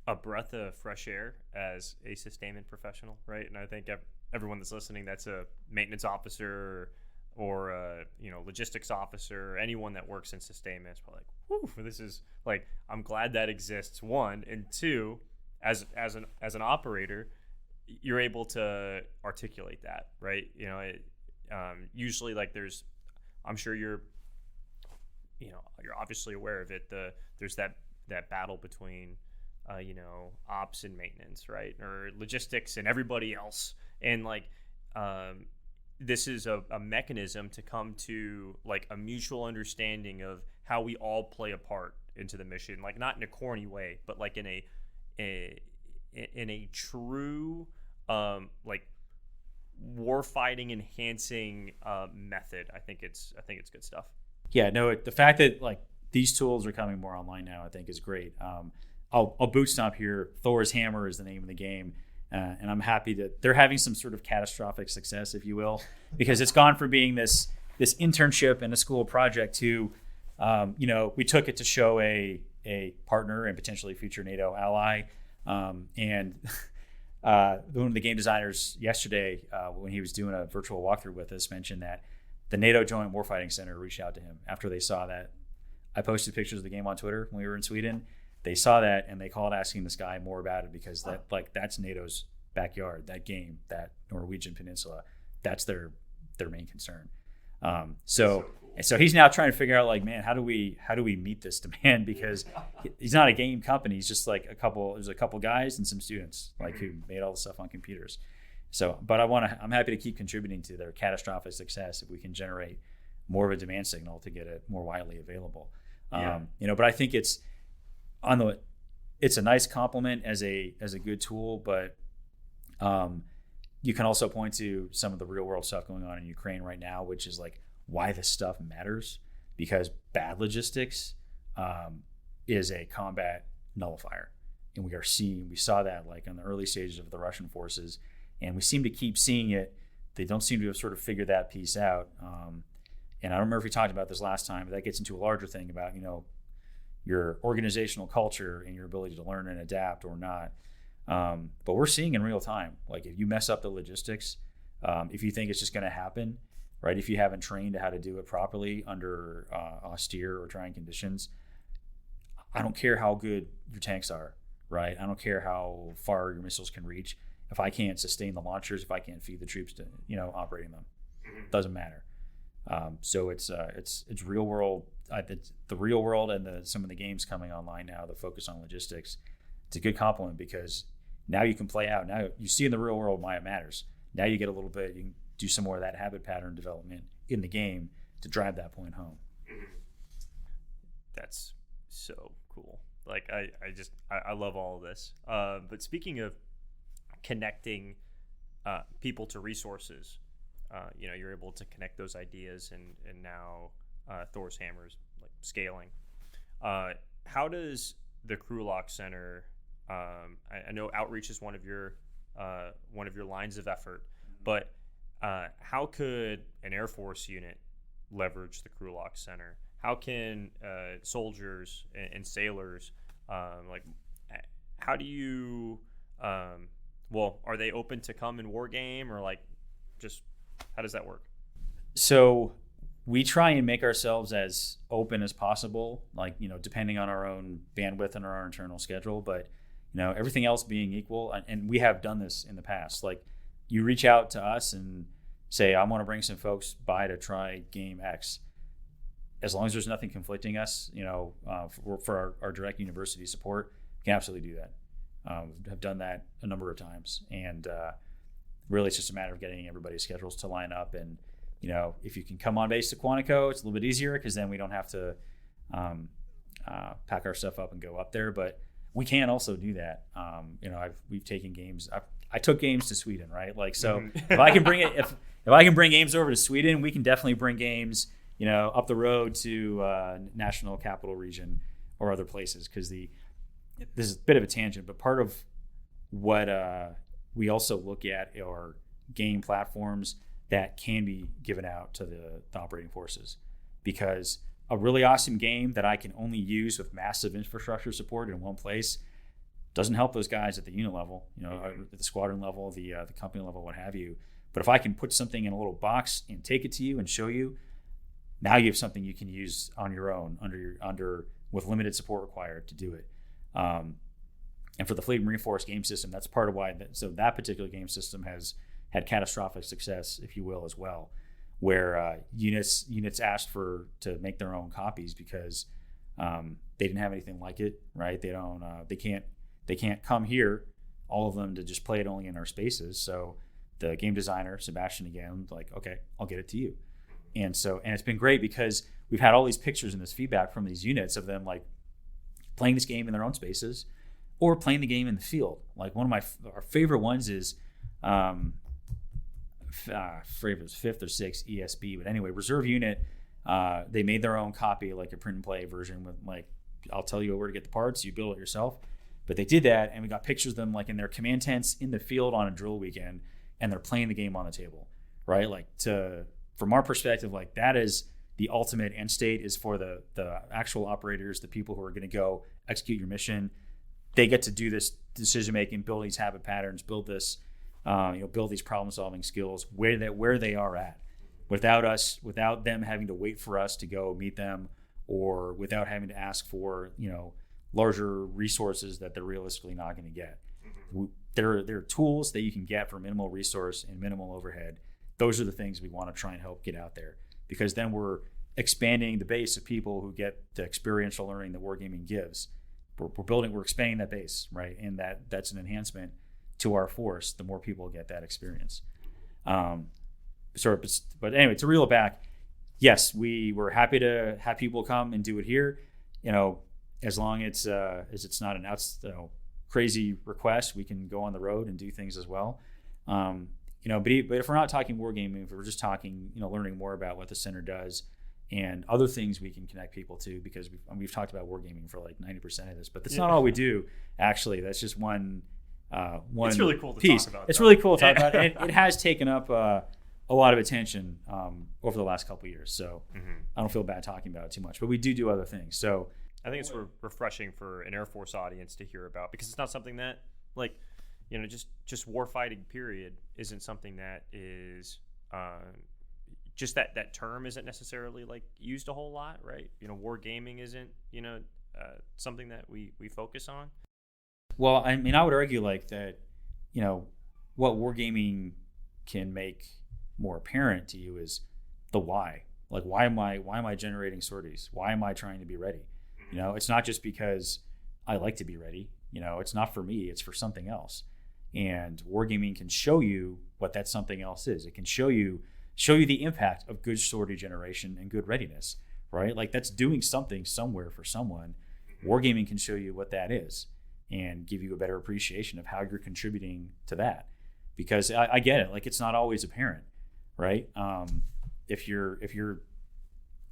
a breath of fresh air as a sustainment professional, right? And I think everyone that's listening, that's a maintenance officer or a logistics officer, or anyone that works in sustainment, is probably like, whew, this is like, I'm glad that exists, one. And two, as an operator, you're able to articulate that, right? Usually like I'm sure you're obviously aware of it. There's that battle between ops and maintenance, right? Or logistics and everybody else. And like, this is a mechanism to come to like a mutual understanding of how we all play a part into the mission, like not in a corny way, but like in a true like warfighting enhancing method. I think it's good stuff. Yeah, no, the fact that like these tools are coming more online now, I think is great. I'll boot stomp here. Thor's Hammer is the name of the game. And I'm happy that they're having some sort of catastrophic success, if you will, because it's gone from being this internship and a school project to, we took it to show a partner and potentially future NATO ally. And one of the game designers yesterday, when he was doing a virtual walkthrough with us, mentioned that the NATO Joint Warfighting Center reached out to him after they saw that I posted pictures of the game on Twitter when we were in Sweden. They saw that and they called asking this guy more about it because that's NATO's backyard, that game, that Norwegian peninsula. That's their main concern. So he's now trying to figure out, like, man, how do we meet this demand? Because he's not a game company. He's just like there's a couple guys and some students like who made all the stuff on computers. So, but I'm happy to keep contributing to their catastrophic success if we can generate more of a demand signal to get it more widely available. But I think it's a nice complement as a good tool, but you can also point to some of the real world stuff going on in Ukraine right now, which is like why this stuff matters, because bad logistics is a combat nullifier. And we saw that like in the early stages of the Russian forces, and we seem to keep seeing it. They don't seem to have sort of figured that piece out. And I don't remember if we talked about this last time, but that gets into a larger thing about, your organizational culture and your ability to learn and adapt or not. But we're seeing in real time, like if you mess up the logistics, if you think it's just going to happen, right? If you haven't trained how to do it properly under austere or trying conditions, I don't care how good your tanks are, right? I don't care how far your missiles can reach. If I can't sustain the launchers, if I can't feed the troops to, operating them, doesn't matter. So it's real world. The real world and some of the games coming online now that focus on logistics. It's a good complement because now you can play out. Now you see in the real world why it matters. Now you get a little bit. You can do some more of that habit pattern development in the game to drive that point home. That's so cool. Like I love all of this. But speaking of connecting people to resources, you're able to connect those ideas and now Thor's hammers, like scaling. How does the Krulak Center? I know outreach is one of your lines of effort, but how could an Air Force unit leverage the Krulak Center? How can soldiers and sailors how do you? Are they open to come and war game, or like just how does that work? So we try and make ourselves as open as possible, like, depending on our own bandwidth and our internal schedule, but, everything else being equal. And we have done this in the past. Like you reach out to us and say, I want to bring some folks by to try game X. As long as there's nothing conflicting us, for our direct university support, we can absolutely do that. Have done that a number of times. And really it's just a matter of getting everybody's schedules to line up. And, if you can come on base to Quantico, it's a little bit easier because then we don't have to pack our stuff up and go up there. But we can also do that. We've taken games. I took games to Sweden, right? Like, so if I can bring it, if I can bring games over to Sweden, we can definitely bring games, up the road to National Capital Region or other places. Because this is a bit of a tangent, but part of what we also look at are game platforms that can be given out to the operating forces, because a really awesome game that I can only use with massive infrastructure support in one place doesn't help those guys at the unit level, at the squadron level, the company level, what have you. But if I can put something in a little box and take it to you and show you, now you have something you can use on your own with limited support required to do it. And for the Fleet and Marine Force game system, that's part of why. So that particular game system has had catastrophic success, if you will, as well, where units asked to make their own copies because they didn't have anything like it, right? They can't come here, all of them, to just play it only in our spaces. So the game designer, Sebastian, again, like, okay, I'll get it to you. And it's been great because we've had all these pictures and this feedback from these units of them like playing this game in their own spaces or playing the game in the field. Like one of our favorite ones is fifth or sixth ESB, but anyway, reserve unit. They made their own copy, like a print and play version with like, I'll tell you where to get the parts, you build it yourself. But they did that, and we got pictures of them like in their command tents in the field on a drill weekend, and they're playing the game on the table, right? Like from our perspective, like that is the ultimate end state, is for the actual operators, the people who are going to go execute your mission. They get to do this decision making, build these habit patterns, build this, build these problem solving skills where they are at, without them having to wait for us to go meet them, or without having to ask for larger resources that they're realistically not going to get. There are tools that you can get for minimal resource and minimal overhead. Those are the things we want to try and help get out there, because then we're expanding the base of people who get the experiential learning that wargaming gives. We're expanding that base, right? And that's an enhancement to our force. The more people get that experience. But anyway, to reel it back, yes, we're happy to have people come and do it here. As long as it's not an crazy request, we can go on the road and do things as well. But if we're not talking wargaming, if we're just talking, learning more about what the center does and other things we can connect people to, because we've talked about wargaming for like 90% of this, but that's not all we do. Actually, that's just one it's really cool to piece. Talk about. It's really cool to talk about. And it has taken up a lot of attention over the last couple of years. So I don't feel bad talking about it too much, but we do other things. So I think it's refreshing for an Air Force audience to hear about, because it's not something that, like, just war fighting period isn't something that is just that term isn't necessarily like used a whole lot, right? War gaming isn't something that we focus on. Well, I mean, I would argue like that, what wargaming can make more apparent to you is the why. Like, why am I generating sorties? Why am I trying to be ready? It's not just because I like to be ready. It's not for me, it's for something else. And wargaming can show you what that something else is. It can show you the impact of good sortie generation and good readiness, right? Like, that's doing something somewhere for someone. Wargaming can show you what that is and give you a better appreciation of how you're contributing to that. Because I get it, like, it's not always apparent, right? If you're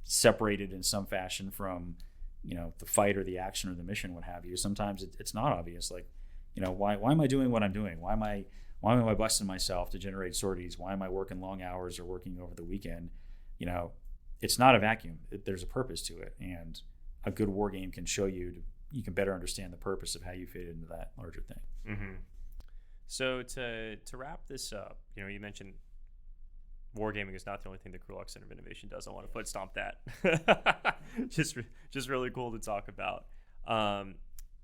separated in some fashion from the fight or the action or the mission, what have you, sometimes it's not obvious. Like, why am I doing what I'm doing? Why am I busting myself to generate sorties? Why am I working long hours or working over the weekend? It's not a vacuum. There's a purpose to it, and a good war game can show you can better understand the purpose of how you fit into that larger thing. Mm-hmm. So to wrap this up, you mentioned wargaming is not the only thing the Krulak Center of Innovation does. I want to foot stomp that. just really cool to talk about.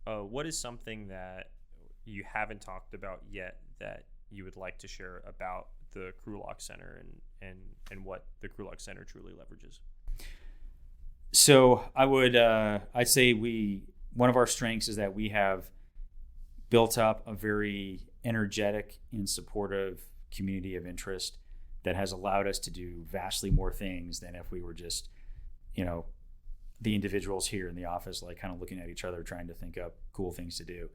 What is something that you haven't talked about yet that you would like to share about the Krulak Center and what the Krulak Center truly leverages? So I'd say one of our strengths is that we have built up a very energetic and supportive community of interest that has allowed us to do vastly more things than if we were just, the individuals here in the office, like kind of looking at each other, trying to think up cool things to do.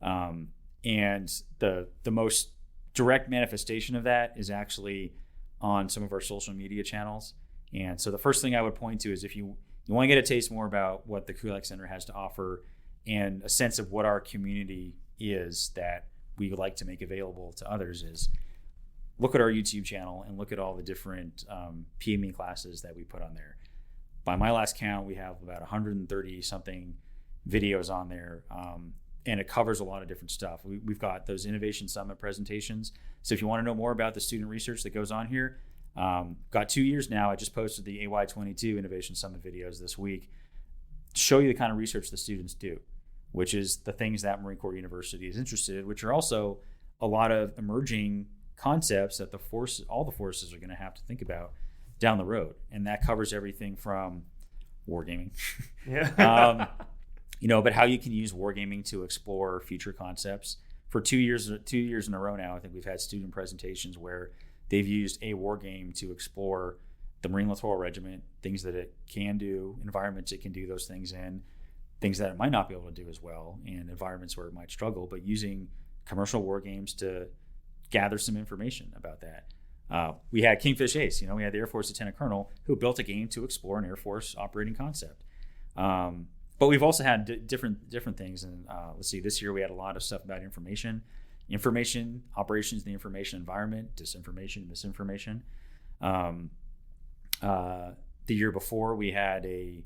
And the most direct manifestation of that is actually on some of our social media channels. And so the first thing I would point to is, if you want to get a taste more about what the Krulak Center has to offer and a sense of what our community is that we would like to make available to others, is look at our YouTube channel and look at all the different PME classes that we put on there. By my last count, we have about 130 something videos on there, and it covers a lot of different stuff. We've got those Innovation Summit presentations. So if you want to know more about the student research that goes on here, got 2 years now. I just posted the AY22 Innovation Summit videos this week to show you the kind of research the students do, which is the things that Marine Corps University is interested in, which are also a lot of emerging concepts that all the forces are going to have to think about down the road. And that covers everything from wargaming, but how you can use wargaming to explore future concepts. For 2 years in a row now, I think we've had student presentations where they've used a war game to explore the Marine Littoral Regiment, things that it can do, environments it can do those things in, things that it might not be able to do as well, and environments where it might struggle, but using commercial war games to gather some information about that. We had Kingfish Ace, we had the Air Force Lieutenant Colonel who built a game to explore an Air Force operating concept. But we've also had different things. And let's see, this year we had a lot of stuff about information, operations in the information environment, disinformation, misinformation. The year before, we had a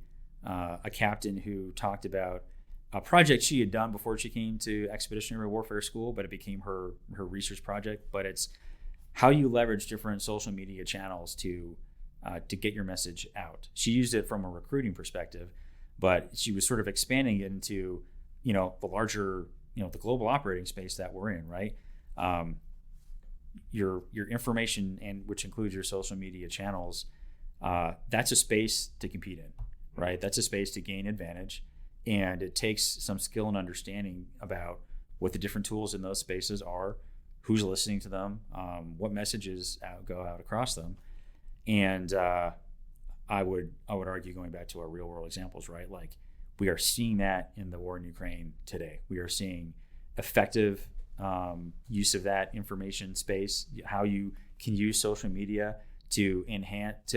captain who talked about a project she had done before she came to Expeditionary Warfare School, but it became her research project. But it's how you leverage different social media channels to get your message out. She used it from a recruiting perspective, but she was sort of expanding it into, the larger the global operating space that we're in, right? Your information, and which includes your social media channels, that's a space to compete in, right? That's a space to gain advantage, and it takes some skill and understanding about what the different tools in those spaces are, who's listening to them, what messages go out across them, and I would argue, going back to our real world examples, right? Like, we are seeing that in the war in Ukraine today. We are seeing effective use of that information space, how you can use social media to enhance,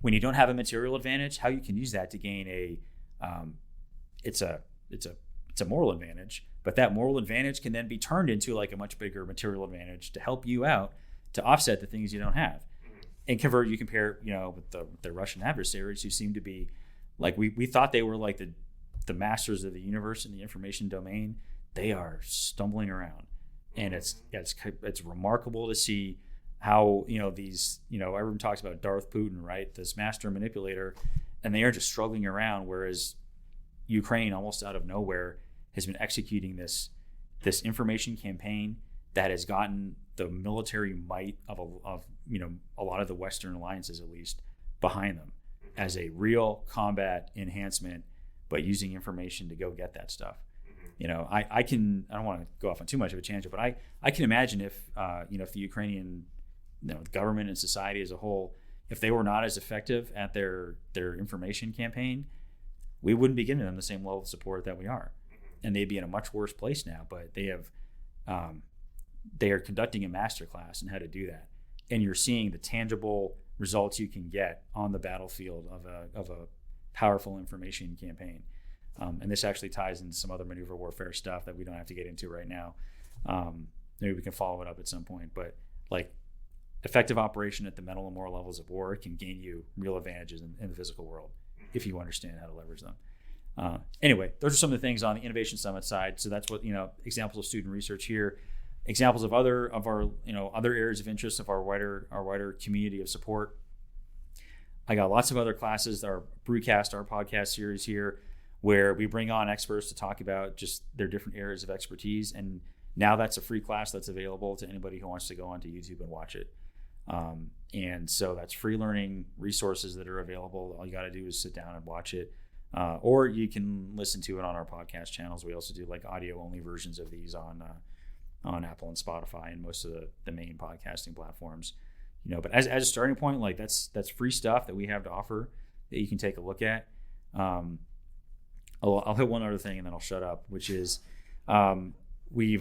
when you don't have a material advantage, how you can use that to gain it's a moral advantage, but that moral advantage can then be turned into like a much bigger material advantage to help you out to offset the things you don't have. And you compare, with the Russian adversaries, who seem to be like, we thought they were like the masters of the universe in the information domain. They are stumbling around, and it's remarkable to see how these everyone talks about Darth Putin, right? This master manipulator, and they are just struggling around, whereas Ukraine, almost out of nowhere, has been executing this information campaign that has gotten the military might of a lot of the Western alliances, at least, behind them as a real combat enhancement, but using information to go get that stuff. I don't want to go off on too much of a tangent, but I can imagine if if the Ukrainian government and society as a whole, if they were not as effective at their information campaign, we wouldn't be giving them the same level of support that we are, and they'd be in a much worse place now. But they are conducting a masterclass in how to do that, and you're seeing the tangible results you can get on the battlefield of a powerful information campaign. And this actually ties into some other maneuver warfare stuff that we don't have to get into right now. Maybe we can follow it up at some point. But like, effective operation at the mental and moral levels of war can gain you real advantages in the physical world if you understand how to leverage them. Anyway, those are some of the things on the Innovation Summit side. So that's what, examples of student research here, examples of other areas of interest of our wider community of support. I got lots of other classes, our Brutecast, our podcast series here, where we bring on experts to talk about just their different areas of expertise. And now that's a free class that's available to anybody who wants to go onto YouTube and watch it. And so that's free learning resources that are available. All you got to do is sit down and watch it. Or you can listen to it on our podcast channels. We also do like audio only versions of these on Apple and Spotify and most of the main podcasting platforms. But as a starting point, like that's free stuff that we have to offer that you can take a look at. I'll hit one other thing and then I'll shut up, which is we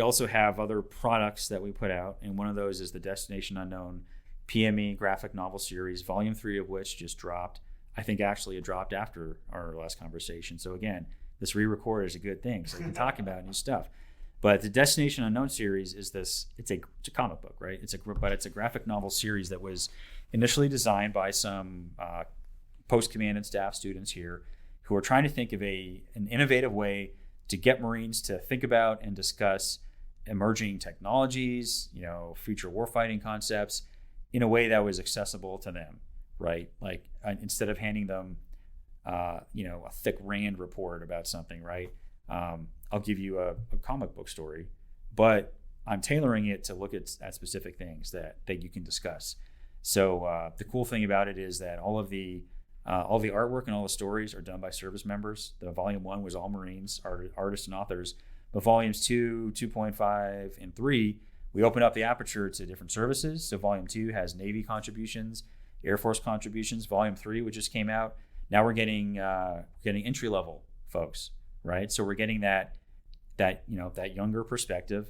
also have other products that we put out, and one of those is the Destination Unknown PME graphic novel series, volume 3 of which just dropped. I think actually it dropped after our last conversation. So again, this re-record is a good thing, so we can talk about new stuff. But the Destination Unknown series is it's a comic book, right? It's a graphic novel series that was initially designed by some post-command and staff students here who are trying to think of an innovative way to get Marines to think about and discuss emerging technologies, future warfighting concepts in a way that was accessible to them, right? Like instead of handing them, a thick RAND report about something, right? I'll give you a comic book story, but I'm tailoring it to look at specific things that you can discuss. So the cool thing about it is that all the artwork and all the stories are done by service members. The volume 1 was all Marines, artists and authors, but volumes 2, 2.5, and 3, we open up the aperture to different services. So volume 2 has Navy contributions, Air Force contributions. Volume 3, which just came out, now we're getting entry level folks, right? So we're getting that younger perspective.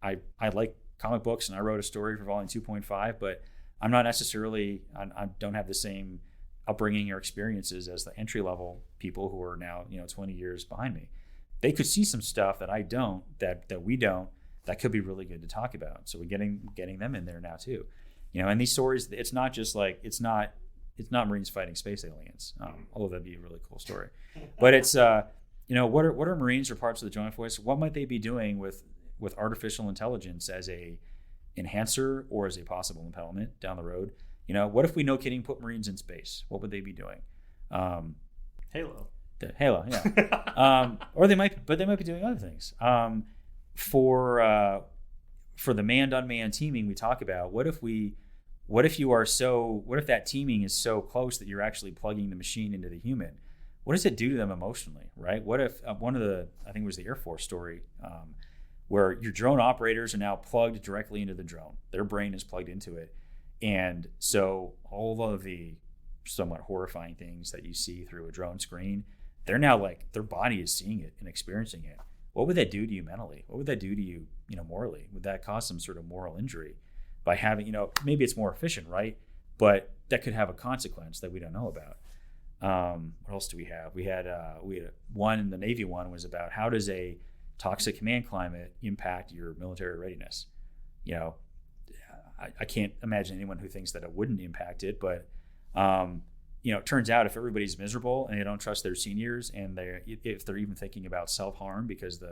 I like comic books, and I wrote a story for volume 2.5, but I'm not necessarily, I don't have the same upbringing or experiences as the entry level people who are now 20 years behind me. They could see some stuff that I don't, that we don't, that could be really good to talk about. So we're getting them in there now too. And these stories, it's not just like it's not Marines fighting space aliens, although that'd be a really cool story. But it's what are Marines or parts of the Joint Force? What might they be doing with artificial intelligence as a enhancer or as a possible impediment down the road? What if we no kidding put Marines in space? What would they be doing? Halo. The Halo, yeah. Or they might be doing other things. For the manned-unmanned teaming we talk about, what if that teaming is so close that you're actually plugging the machine into the human? What does it do to them emotionally, right? What if one of the, I think it was the Air Force story, where your drone operators are now plugged directly into the drone. Their brain is plugged into it. And so all of the somewhat horrifying things that you see through a drone screen, they're now like, their body is seeing it and experiencing it. What would that do to you mentally? What would that do to you, morally? Would that cause some sort of moral injury by having, maybe it's more efficient, right? But that could have a consequence that we don't know about. What else do we have? We had one, the Navy one was about how does a toxic command climate impact your military readiness? I can't imagine anyone who thinks that it wouldn't impact it, but it turns out if everybody's miserable and they don't trust their seniors, and if they're even thinking about self-harm because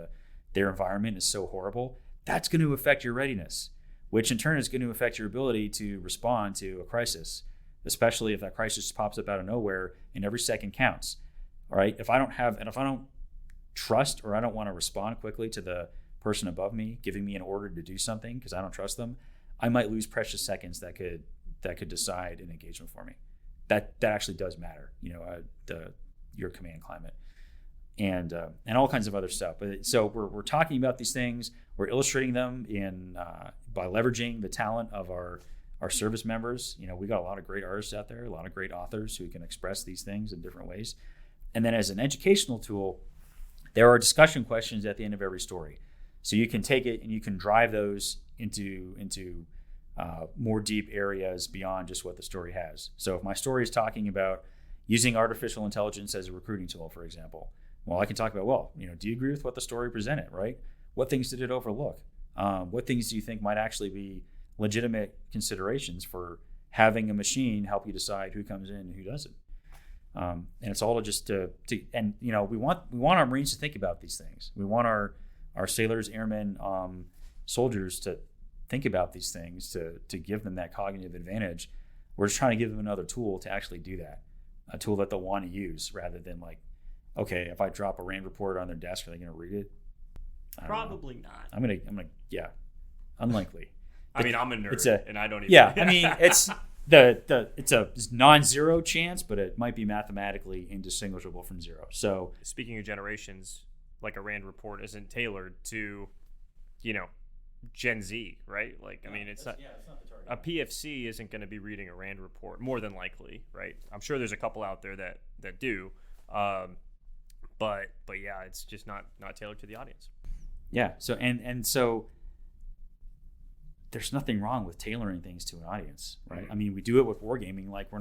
their environment is so horrible, that's going to affect your readiness, which in turn is going to affect your ability to respond to a crisis, especially if that crisis pops up out of nowhere and every second counts. All right. If I don't trust, or I don't want to respond quickly to the person above me giving me an order to do something because I don't trust them, I might lose precious seconds that could decide an engagement for me. That actually does matter, your command climate, and all kinds of other stuff. But so we're talking about these things. We're illustrating them by leveraging the talent of our service members. We got a lot of great artists out there, a lot of great authors who can express these things in different ways. And then as an educational tool, there are discussion questions at the end of every story. So you can take it and you can drive those into more deep areas beyond just what the story has. So if my story is talking about using artificial intelligence as a recruiting tool, for example, well, I can talk about, do you agree with what the story presented, right? What things did it overlook? What things do you think might actually be legitimate considerations for having a machine help you decide who comes in and who doesn't? And it's all just we want our Marines to think about these things. We want our sailors, airmen, soldiers to think about these things, to give them that cognitive advantage. We're just trying to give them another tool to actually do that, a tool that they'll want to use rather than like, okay, if I drop a RAND report on their desk, are they going to read it? Probably not. I'm gonna, yeah, unlikely. I'm a nerd, and I don't even. Yeah, I mean, it's a non-zero chance, but it might be mathematically indistinguishable from zero. So, speaking of generations, like a RAND report isn't tailored to, Gen Z, right? Like, I mean, it's not the target. A PFC isn't going to be reading a RAND report, more than likely, right? I'm sure there's a couple out there that do, but yeah, it's just not tailored to the audience. Yeah. So so there's nothing wrong with tailoring things to an audience, right? Mm-hmm. I mean, we do it with wargaming. Like, I'm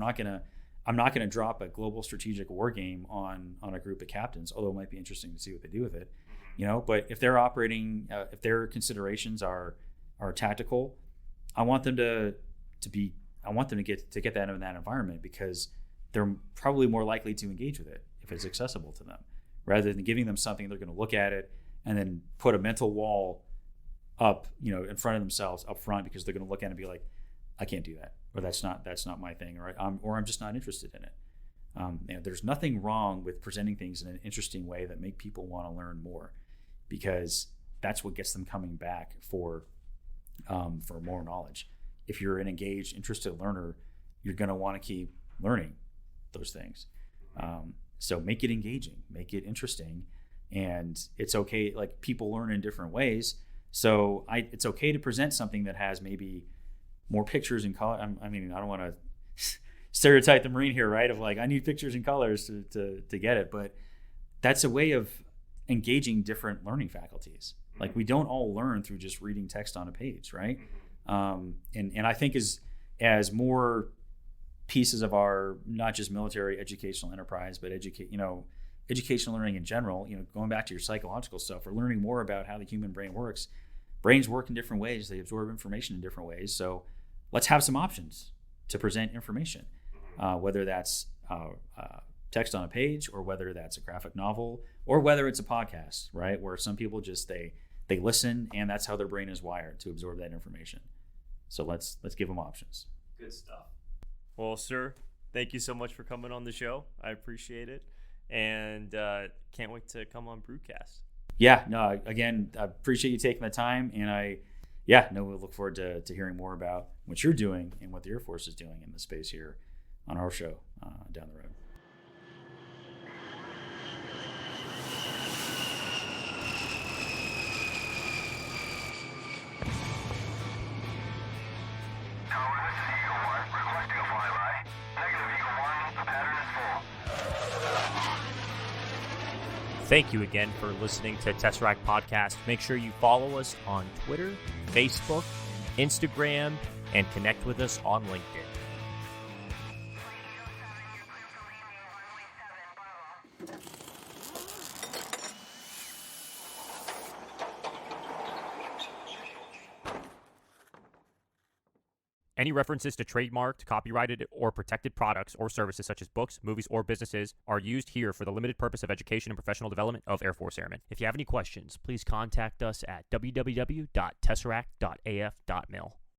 not gonna drop a global strategic war game on a group of captains, although it might be interesting to see what they do with it. But if they're operating, if their considerations are tactical, I want them to get that in that environment, because they're probably more likely to engage with it if it's accessible to them, rather than giving them something they're going to look at it and then put a mental wall up, in front of themselves up front, because they're going to look at it and be like, I can't do that, or that's not my thing, or I'm just not interested in it. There's nothing wrong with presenting things in an interesting way that make people want to learn more, because that's what gets them coming back for more knowledge. If you're an engaged, interested learner, you're going to want to keep learning those things. So make it engaging, make it interesting, and it's okay. Like, people learn in different ways, so it's okay to present something that has maybe more pictures and color. I mean, I don't want to stereotype the Marine here, right? Of like, I need pictures and colors to get it, but that's a way of engaging different learning faculties. Like, we don't all learn through just reading text on a page, right? And I think as more pieces of our, not just military educational enterprise, but educational learning in general, going back to your psychological stuff, we're learning more about how the human brain works. Brains work in different ways. They absorb information in different ways. So let's have some options to present information, whether that's text on a page, or whether that's a graphic novel, or whether it's a podcast, right? Where some people just, they listen, and that's how their brain is wired to absorb that information. So let's give them options. Good stuff. Well, sir, thank you so much for coming on the show. I appreciate it. and can't wait to come on Brutecast. Yeah, no, again, I appreciate you taking the time, and we'll look forward to hearing more about what you're doing and what the Air Force is doing in the space here on our show down the road. Thank you again for listening to Tesseract Podcast. Make sure you follow us on Twitter, Facebook, Instagram, and connect with us on LinkedIn. Any references to trademarked, copyrighted, or protected products or services such as books, movies, or businesses are used here for the limited purpose of education and professional development of Air Force Airmen. If you have any questions, please contact us at www.tesseract.af.mil.